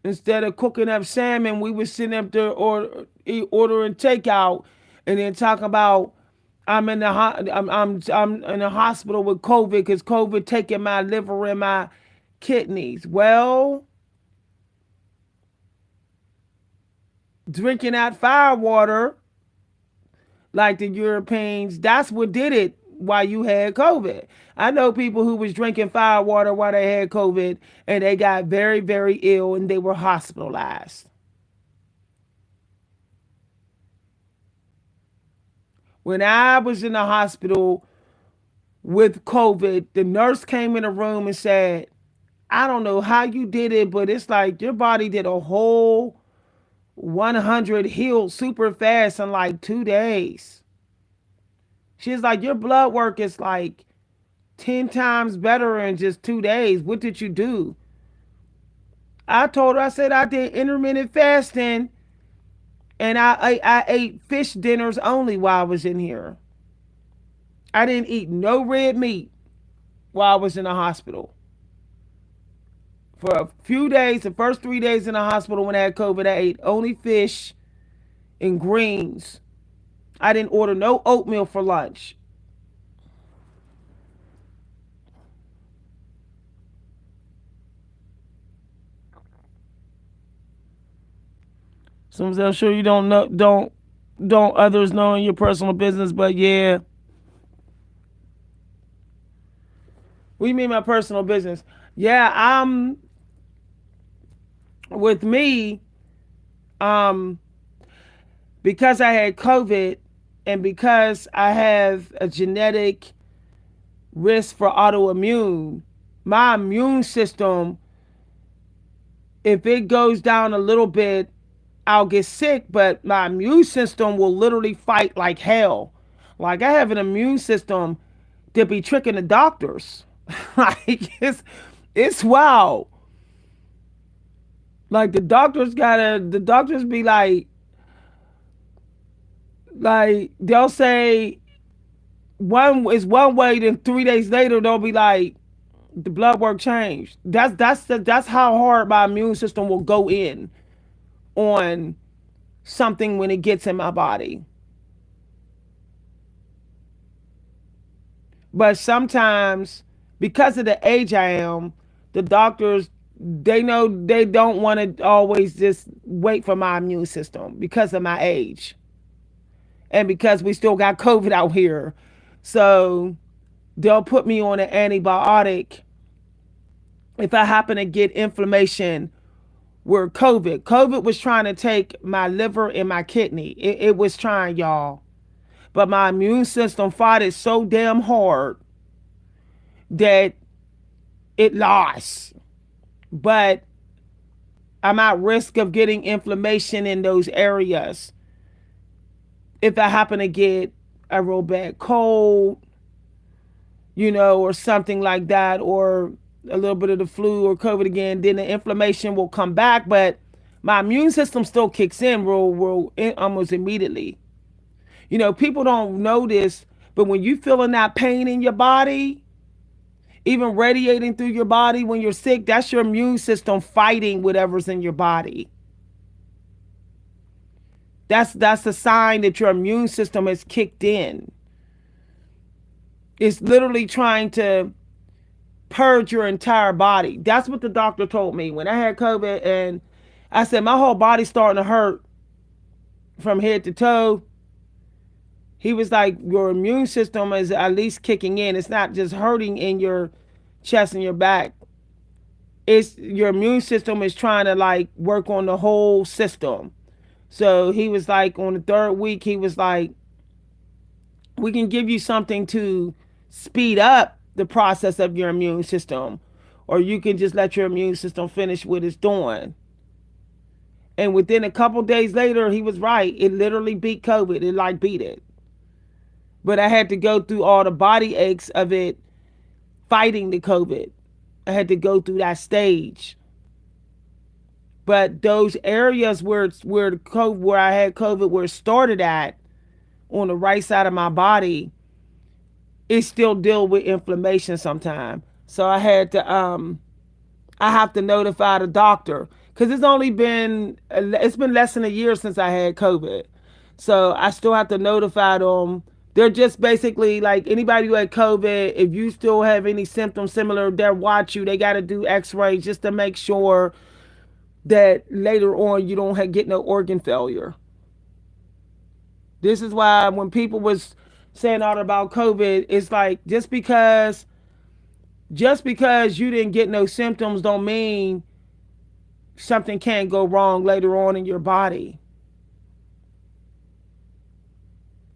Instead of cooking up salmon, we were sitting up there ordering takeout and then talking about I'm in the hospital with COVID because COVID taking my liver and my kidneys. Well, drinking that fire water like the Europeans, that's what did it while you had COVID. I know people who was drinking fire water while they had COVID and they got very, very ill and they were hospitalized. When I was in the hospital with COVID, the nurse came in the room and said, I don't know how you did it, but it's like your body did a whole 100 healed super fast in like 2 days. She's like, your blood work is like 10 times better in just 2 days. What did you do? I told her, I said, I did intermittent fasting and I ate fish dinners only while I was in here. I didn't eat no red meat while I was in the hospital. For a few days, the first 3 days in the hospital when I had COVID, I ate only fish and greens. I didn't order no oatmeal for lunch. So I'm sure you don't know, don't others know in your personal business, but yeah. We mean my personal business. Yeah, with me, um, because I had COVID and because I have a genetic risk for autoimmune, my immune system, if it goes down a little bit, I'll get sick, but my immune system will literally fight like hell. Like I have an immune system that be tricking the doctors. Like it's wow. Like the doctors be like they'll say one is one way, then 3 days later they'll be like the blood work changed. That's how hard my immune system will go in on something when it gets in my body. But sometimes because of the age I am, the doctors they know they don't want to always just wait for my immune system because of my age and because we still got COVID out here. So they'll put me on an antibiotic if I happen to get inflammation where COVID was trying to take my liver and my kidney. It was trying, y'all. But my immune system fought it so damn hard that it lost. But I'm at risk of getting inflammation in those areas if I happen to get a real bad cold, or something like that, or a little bit of the flu or COVID again, then the inflammation will come back. But my immune system still kicks in almost immediately. People don't know this, but when you feeling that pain in your body, even radiating through your body when you're sick, that's your immune system fighting whatever's in your body. That's a sign that your immune system has kicked in. It's literally trying to purge your entire body. That's what the doctor told me when I had COVID, and I said my whole body's starting to hurt from head to toe. He was like, your immune system is at least kicking in. It's not just hurting in your chest and your back. It's your immune system is trying to like work on the whole system. So he was like, on the third week, he was like, we can give you something to speed up the process of your immune system, or you can just let your immune system finish what it's doing. And within a couple days later, he was right. It literally beat COVID. It like beat it. But I had to go through all the body aches of it fighting the COVID. I had to go through that stage. But those areas where I had COVID, where it started at, on the right side of my body, it still deal with inflammation sometimes. So I have to notify the doctor because it's been less than a year since I had COVID. So I still have to notify them. They're just basically like anybody who had COVID, if you still have any symptoms similar, they'll watch you. They got to do x-rays just to make sure that later on you don't get no organ failure. This is why when people was saying all about COVID, it's like just because you didn't get no symptoms don't mean something can't go wrong later on in your body.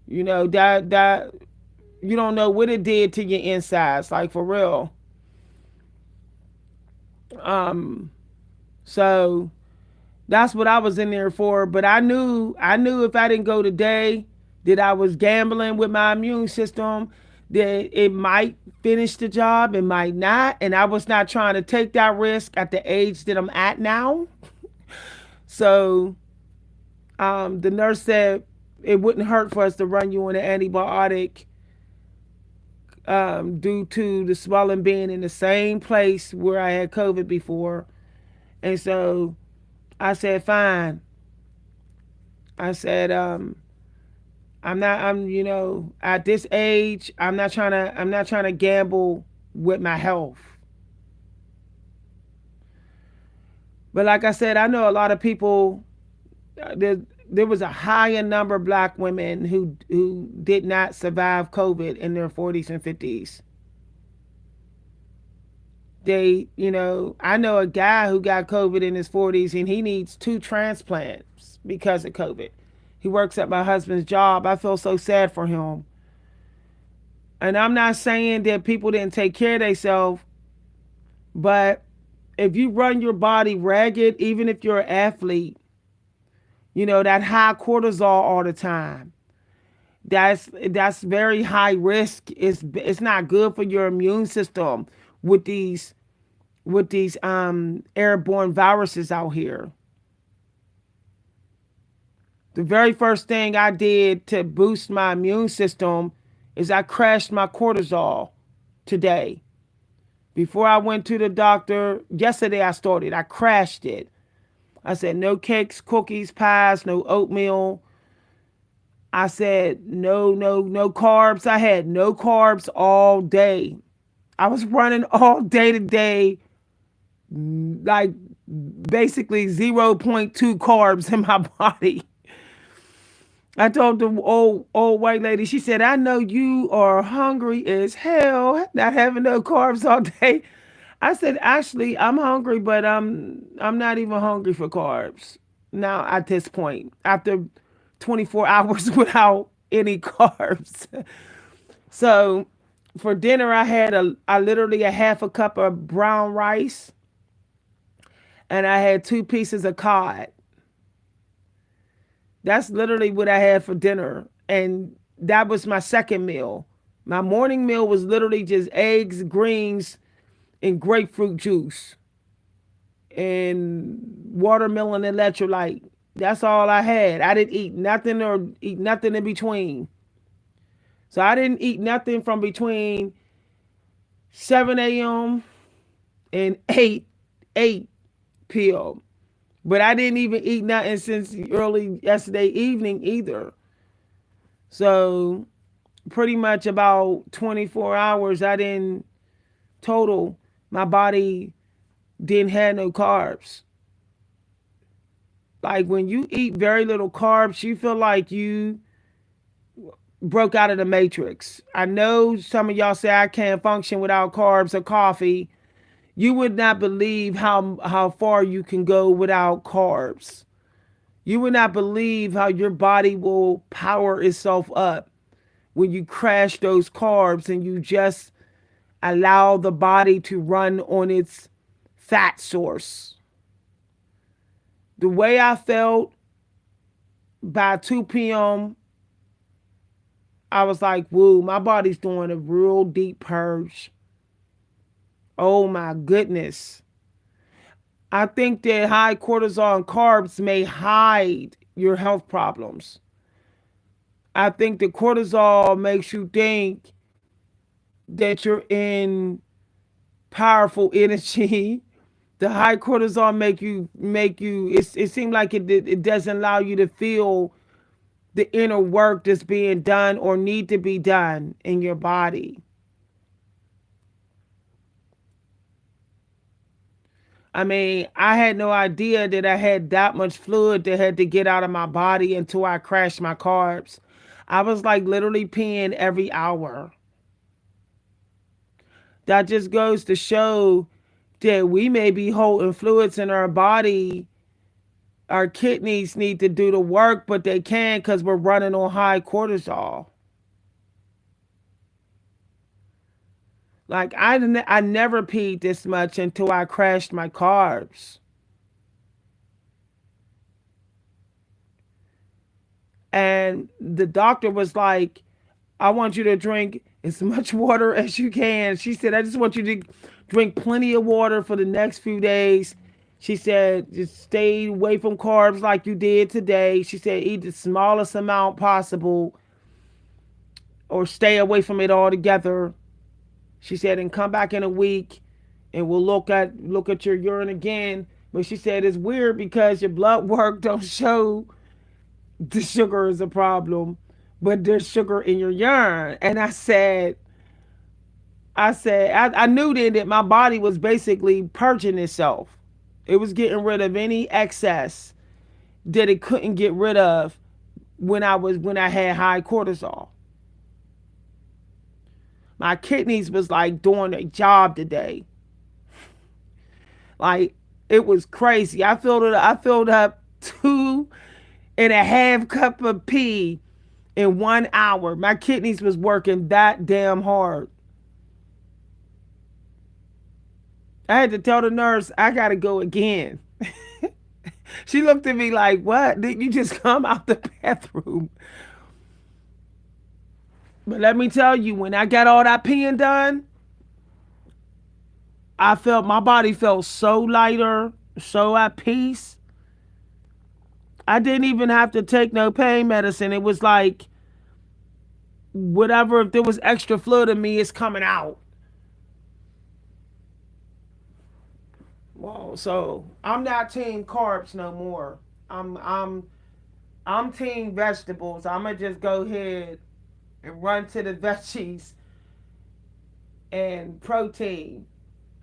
That you don't know what it did to your insides, like for real. Um, so that's what I was in there for. But I knew if I didn't go today, that I was gambling with my immune system, that it might finish the job, it might not. And I was not trying to take that risk at the age that I'm at now. So the nurse said it wouldn't hurt for us to run you on an antibiotic due to the swelling being in the same place where I had COVID before. And so I said, fine. I said, I'm, at this age, I'm not trying to gamble with my health. But like I said, I know a lot of people, there was a higher number of black women who did not survive COVID in their 40s and 50s. I know a guy who got COVID in his 40s and he needs 2 transplants because of COVID. He works at my husband's job. I feel so sad for him. And I'm not saying that people didn't take care of themselves, but if you run your body ragged, even if you're an athlete, that high cortisol all the time, that's very high risk. It's not good for your immune system with these airborne viruses out here. The very first thing I did to boost my immune system is I crashed my cortisol today. Before I went to the doctor, yesterday I crashed it. I said no cakes, cookies, pies, no oatmeal. I said no carbs. I had no carbs all day. I was running all day today, like basically zero point 0.2 carbs in my body. I told the old white lady, she said, I know you are hungry as hell, not having no carbs all day. I said, actually, I'm hungry, but I'm not even hungry for carbs. Now at this point, after 24 hours without any carbs. So for dinner I literally a half a cup of brown rice and I had 2 pieces of cod. That's literally what I had for dinner. And that was my second meal. My morning meal was literally just eggs, greens, and grapefruit juice and watermelon electrolyte. That's all I had. I didn't eat nothing or eat nothing in between. So I didn't eat nothing from between 7 a.m. and 8 p.m. But I didn't even eat nothing since early yesterday evening either. So pretty much about 24 hours I didn't total. My body didn't have no carbs. Like when you eat very little carbs, you feel like you broke out of the matrix. I know some of y'all say I can't function without carbs or coffee. You would not believe how far you can go without carbs. You would not believe how your body will power itself up when you crash those carbs and you just allow the body to run on its fat source. The way I felt by 2 p.m., I was like, woo, my body's doing a real deep purge. Oh my goodness. I think that high cortisol and carbs may hide your health problems. I think the cortisol makes you think that you're in powerful energy. The high cortisol make you it seems like it doesn't allow you to feel the inner work that's being done or need to be done in your body. I mean, I had no idea that I had that much fluid that had to get out of my body until I crashed my carbs. I was like literally peeing every hour. That just goes to show that we may be holding fluids in our body. Our kidneys need to do the work, but they can't because we're running on high cortisol. Like I never peed this much until I crashed my carbs. And the doctor was like, I want you to drink as much water as you can. She said, I just want you to drink plenty of water for the next few days. She said, just stay away from carbs like you did today. She said, eat the smallest amount possible or stay away from it altogether. She said, and come back in a week and we'll look at your urine again. But she said it's weird because your blood work don't show the sugar is a problem, but there's sugar in your urine. And I knew then that my body was basically purging itself. It was getting rid of any excess that it couldn't get rid of when I had high cortisol. My kidneys was like doing a job today. Like it was crazy. I filled up 2.5 cup of pee in 1 hour. My kidneys was working that damn hard. I had to tell the nurse I gotta go again. She looked at me like, "What? Did you just come out the bathroom?" But let me tell you, when I got all that peeing done, I felt my body felt so lighter, so at peace. I didn't even have to take no pain medicine. It was like whatever, if there was extra fluid in me, it's coming out. Well, so I'm not team carbs no more. I'm I'm I'm team vegetables. I'ma just go ahead and run to the veggies and protein.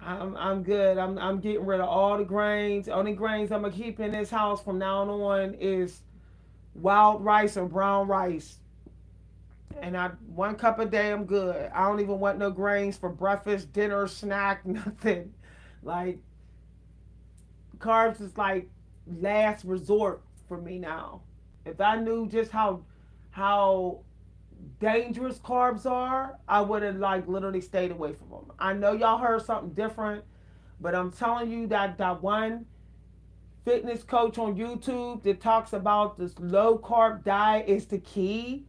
I'm good. I'm getting rid of all the grains. Only grains I'm gonna keep in this house from now on is wild rice or brown rice. And I 1 cup a day I'm good. I don't even want no grains for breakfast, dinner, snack, nothing. Like carbs is like last resort for me now. If I knew just how dangerous carbs are, I would have like literally stayed away from them. I know y'all heard something different, but I'm telling you that one fitness coach on YouTube that talks about this low carb diet is the key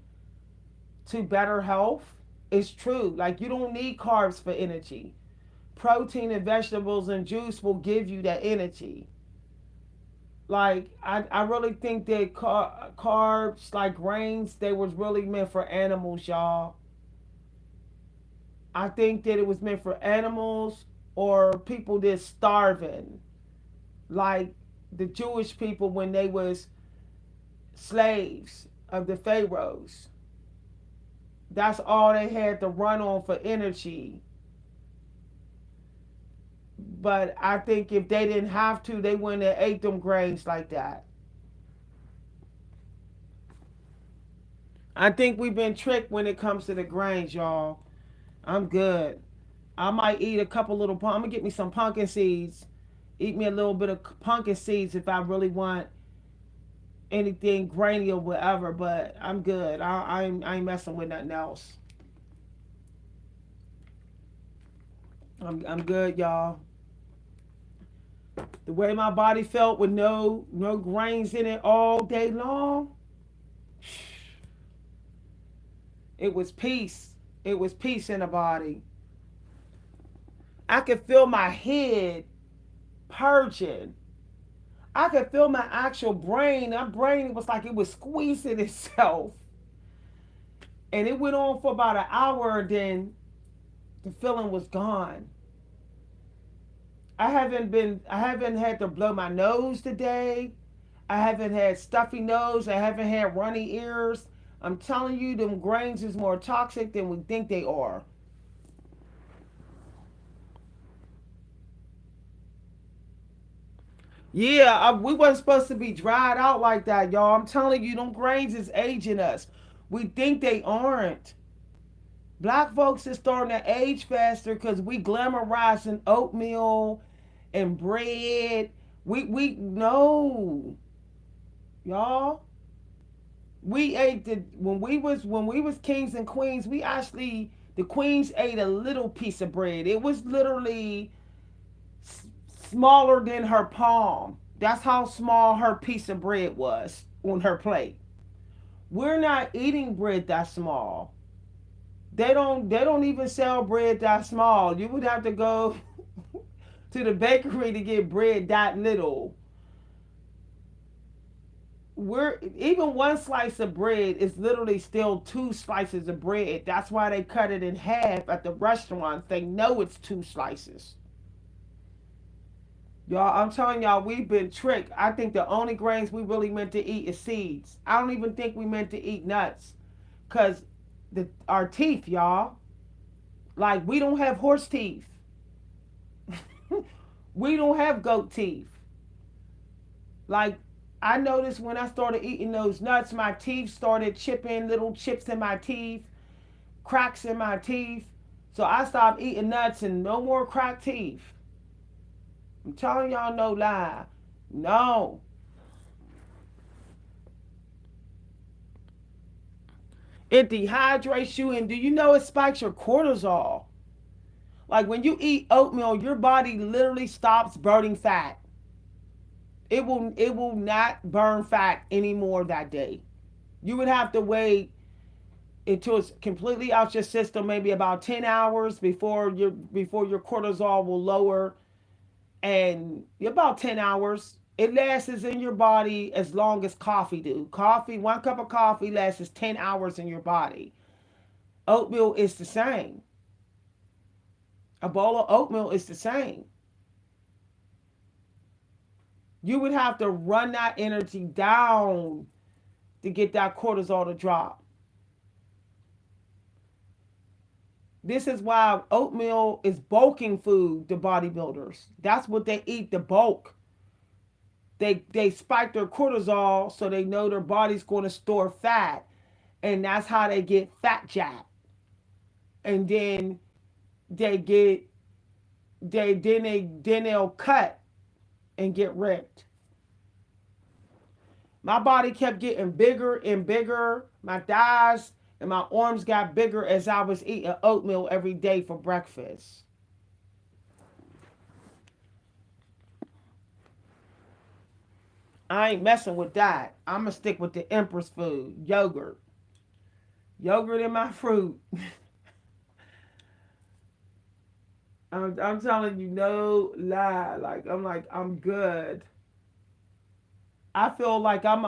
to better health. It's true. Like you don't need carbs for energy. Protein and vegetables and juice will give you that energy. Like I really think that carbs like grains they was really meant for animals, y'all. I think that it was meant for animals or people that's starving, like the Jewish people when they was slaves of the pharaohs. That's all they had to run on for energy. But I think if they didn't have to, they wouldn't have ate them grains like that. I think we've been tricked when it comes to the grains, y'all. I'm good. I might eat a couple little. I'm gonna get me some pumpkin seeds. Eat me a little bit of pumpkin seeds if I really want anything grainy or whatever. But I'm good. I ain't messing with nothing else. I'm good, y'all. The way my body felt with no grains in it all day long, it was peace. It was peace in the body. I could feel my head purging. I could feel my actual brain. My brain was like it was squeezing itself. And it went on for about an hour, then the feeling was gone. I haven't had to blow my nose today. I haven't had stuffy nose. I haven't had runny ears. I'm telling you, them grains is more toxic than we think they are. Yeah, we wasn't supposed to be dried out like that, y'all. I'm telling you, them grains is aging us. We think they aren't. Black folks is starting to age faster because we glamorizing oatmeal and bread. We no, y'all. We ate the when we was kings and queens. We actually the queens ate a little piece of bread. It was literally smaller than her palm. That's how small her piece of bread was on her plate. We're not eating bread that small. They don't even sell bread that small. You would have to go to the bakery to get bread that little. We're even one slice of bread is literally still two slices of bread. That's why they cut it in half at the restaurants. They know it's two slices. Y'all, I'm telling y'all, we've been tricked. I think the only grains we really meant to eat is seeds. I don't even think we meant to eat nuts. Cause our teeth, y'all. Like we don't have horse teeth. We don't have goat teeth. Like I noticed when I started eating those nuts, my teeth started chipping, little chips in my teeth, cracks in my teeth. So I stopped eating nuts and no more cracked teeth. I'm telling y'all no lie. No. It dehydrates you, and do you know it spikes your cortisol? Like when you eat oatmeal, your body literally stops burning fat. It will not burn fat anymore that day. You would have to wait until it's completely out your system, maybe about 10 hours before your cortisol will lower, and about 10 hours. It lasts in your body as long as coffee do. Coffee, 1 cup of coffee lasts 10 hours in your body. Oatmeal is the same. A bowl of oatmeal is the same. You would have to run that energy down to get that cortisol to drop. This is why oatmeal is bulking food to bodybuilders. That's what they eat, the bulk. They spike their cortisol so they know their body's going to store fat, and that's how they get fat jacked. And then they get they'll cut and get ripped. My body kept getting bigger and bigger. My thighs and my arms got bigger as I was eating oatmeal every day for breakfast. I ain't messing with that. I'm gonna stick with the Empress food, yogurt, yogurt in my fruit. I'm telling you, no lie. I'm good. I feel like I'm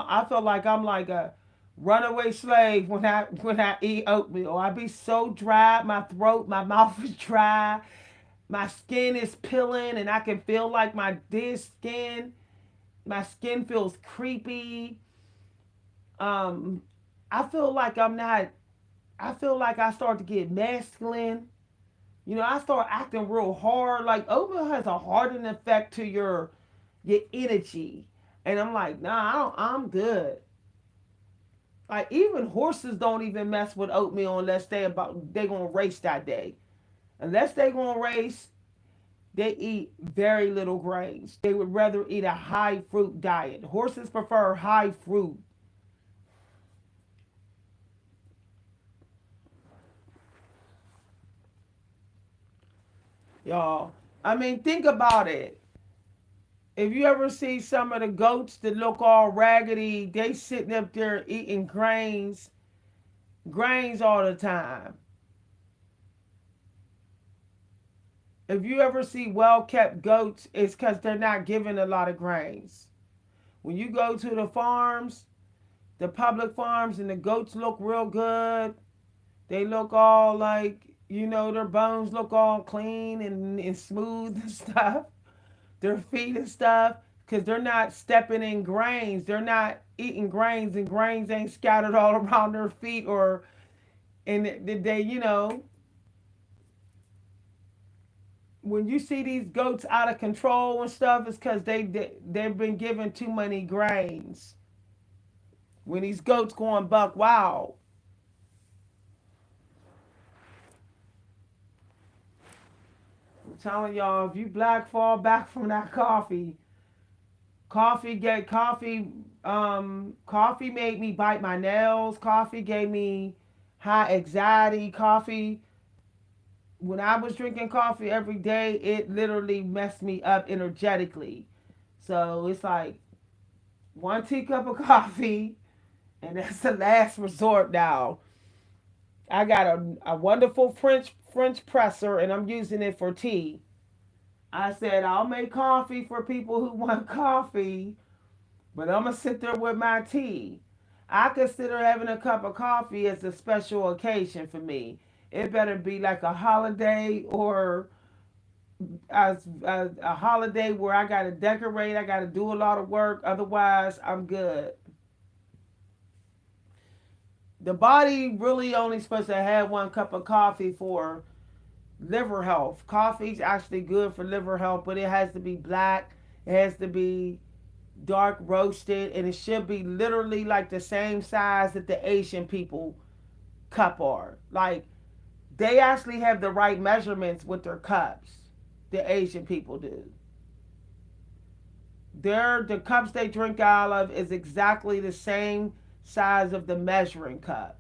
like a runaway slave when I eat oatmeal. I be so dry, my throat, my mouth is dry, my skin is peeling, and I can feel like my dead skin. My skin feels creepy. Um, I feel like I'm not. I feel like I start to get masculine. I start acting real hard. Like oatmeal has a hardening effect to your energy, and I'm like, nah, I'm good. Like even horses don't even mess with oatmeal unless they gonna race that day. Unless they gonna race, they eat very little grains. They would rather eat a high fruit diet. Horses prefer high fruit. Y'all. I mean, think about it. If you ever see some of the goats that look all raggedy, they sitting up there eating grains all the time. If you ever see well kept goats, it's because they're not given a lot of grains. When you go to the farms, the public farms, and the goats look real good, they look all like, their bones look all clean and smooth and stuff, their feet and stuff, because they're not stepping in grains. They're not eating grains, and grains ain't scattered all around their feet or, and they, when you see these goats out of control and stuff, it's because they've been given too many grains. When these goats going buck wild, I'm telling y'all, if you black fall back from that coffee, coffee made me bite my nails. Coffee gave me high anxiety. Coffee, when I was drinking coffee every day, it literally messed me up energetically. So it's like 1 teacup of coffee, and that's the last resort now. I got a wonderful French presser, and I'm using it for tea. I said I'll make coffee for people who want coffee, but I'm gonna sit there with my tea. I consider having a cup of coffee as a special occasion for me. It better be like a holiday, or a holiday where I got to decorate, I got to do a lot of work. Otherwise, I'm good. The body really only supposed to have 1 cup of coffee for liver health. Coffee's actually good for liver health, but it has to be black. It has to be dark roasted, and it should be literally like the same size that the Asian people cup are. Like they actually have the right measurements with their cups. The Asian people do. The cups they drink out of is exactly the same size of the measuring cup.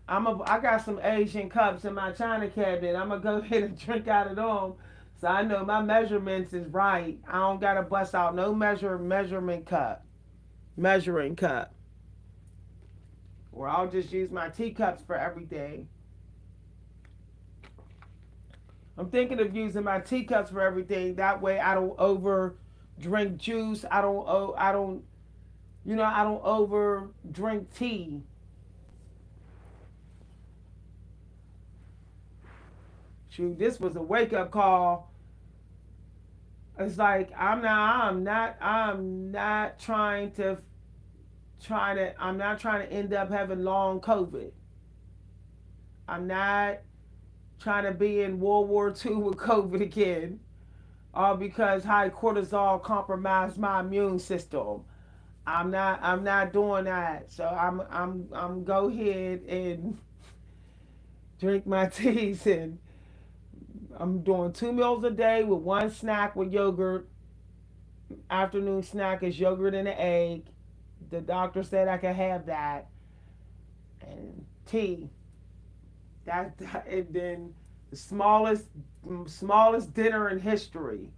I got some Asian cups in my china cabinet. I'm gonna go ahead and drink out of them, so I know my measurements is right. I don't gotta bust out no measuring cup, or I'll just use my teacups for everything. I'm thinking of using my teacups for everything. That way, I don't over drink juice. I don't. I don't over drink tea. Shoot, this was a wake up call. It's like I'm not I'm not trying to end up having long COVID. I'm not trying to be in World War II with COVID again. All because high cortisol compromised my immune system. I'm not doing that. So I'm go ahead and drink my teas, and I'm doing 2 meals a day with one snack with yogurt. Afternoon snack is yogurt and an egg. The doctor said I could have that, and tea. And then the smallest dinner in history.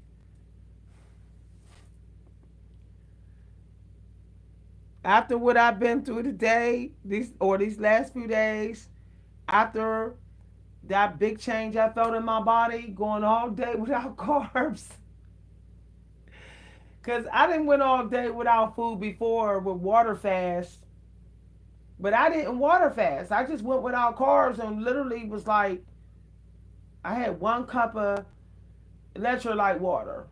After what I've been through today, these last few days, after that big change I felt in my body, going all day without carbs. Cause I didn't went all day without food before with water fast, but I didn't water fast. I just went without carbs and literally was like, I had 1 cup of electrolyte water,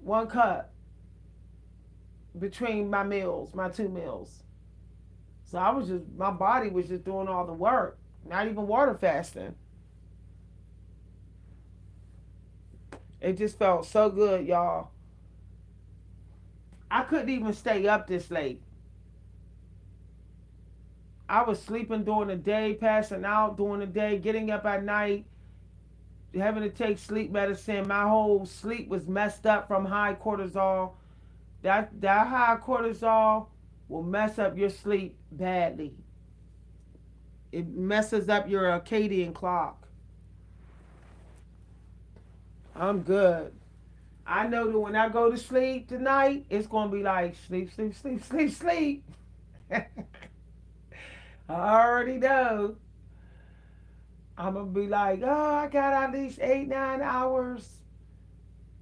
1 cup between my 2 meals. So my body was just doing all the work, not even water fasting. It just felt so good, y'all. I couldn't even stay up this late. I was sleeping during the day, passing out during the day, getting up at night, having to take sleep medicine. My whole sleep was messed up from high cortisol. That high cortisol will mess up your sleep badly. It messes up your circadian clock. I'm good. I know that when I go to sleep tonight, it's gonna be like sleep, sleep, sleep, sleep, sleep. I already know. I'm gonna be like, oh, I got at least 8, 9 hours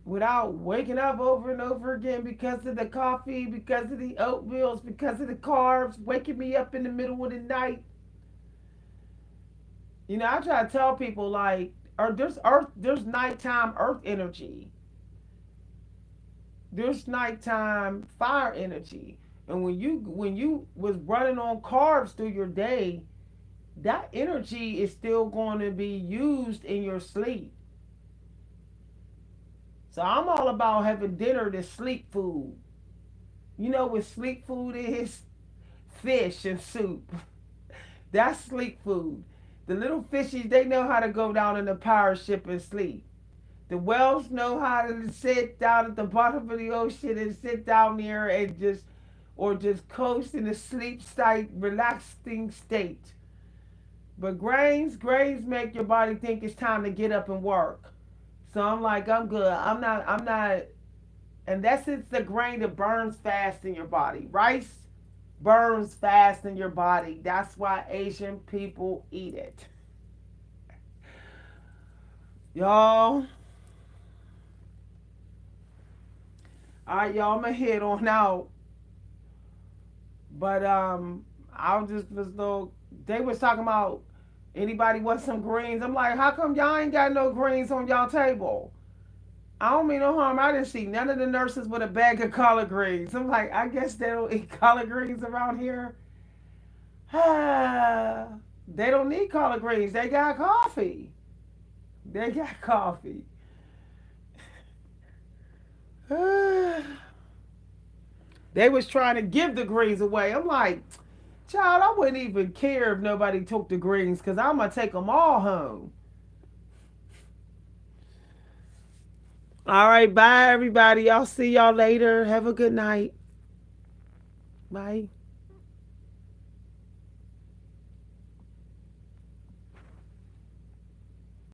without waking up over and over again because of the coffee, because of the oatmeals, because of the carbs, waking me up in the middle of the night. I try to tell people like, or there's nighttime earth energy, there's nighttime fire energy, and when you was running on carbs through your day, that energy is still going to be used in your sleep. So I'm all about having dinner to sleep food. You know what sleep food is? Fish and soup. That's sleep food. The little fishies, they know how to go down in the power ship and sleep. The whales know how to sit down at the bottom of the ocean and sit down there and just coast in a sleep state, relaxing state. But grains make your body think it's time to get up and work. So I'm like, I'm good. I'm not, and that's it's the grain that burns fast in your body. Rice burns fast in your body. That's why Asian people eat it. Y'all, all right, y'all, I'm gonna head on out. But I was little. They was talking about anybody want some greens. I'm like, how come y'all ain't got no greens on y'all table? I don't mean no harm. I didn't see none of the nurses with a bag of collard greens. I'm like, I guess they don't eat collard greens around here. They don't need collard greens. They got coffee. They got coffee. They was trying to give the greens away. I'm like, child, I wouldn't even care if nobody took the greens because I'm going to take them all home. All right, bye, everybody. I'll see y'all later. Have a good night. Bye.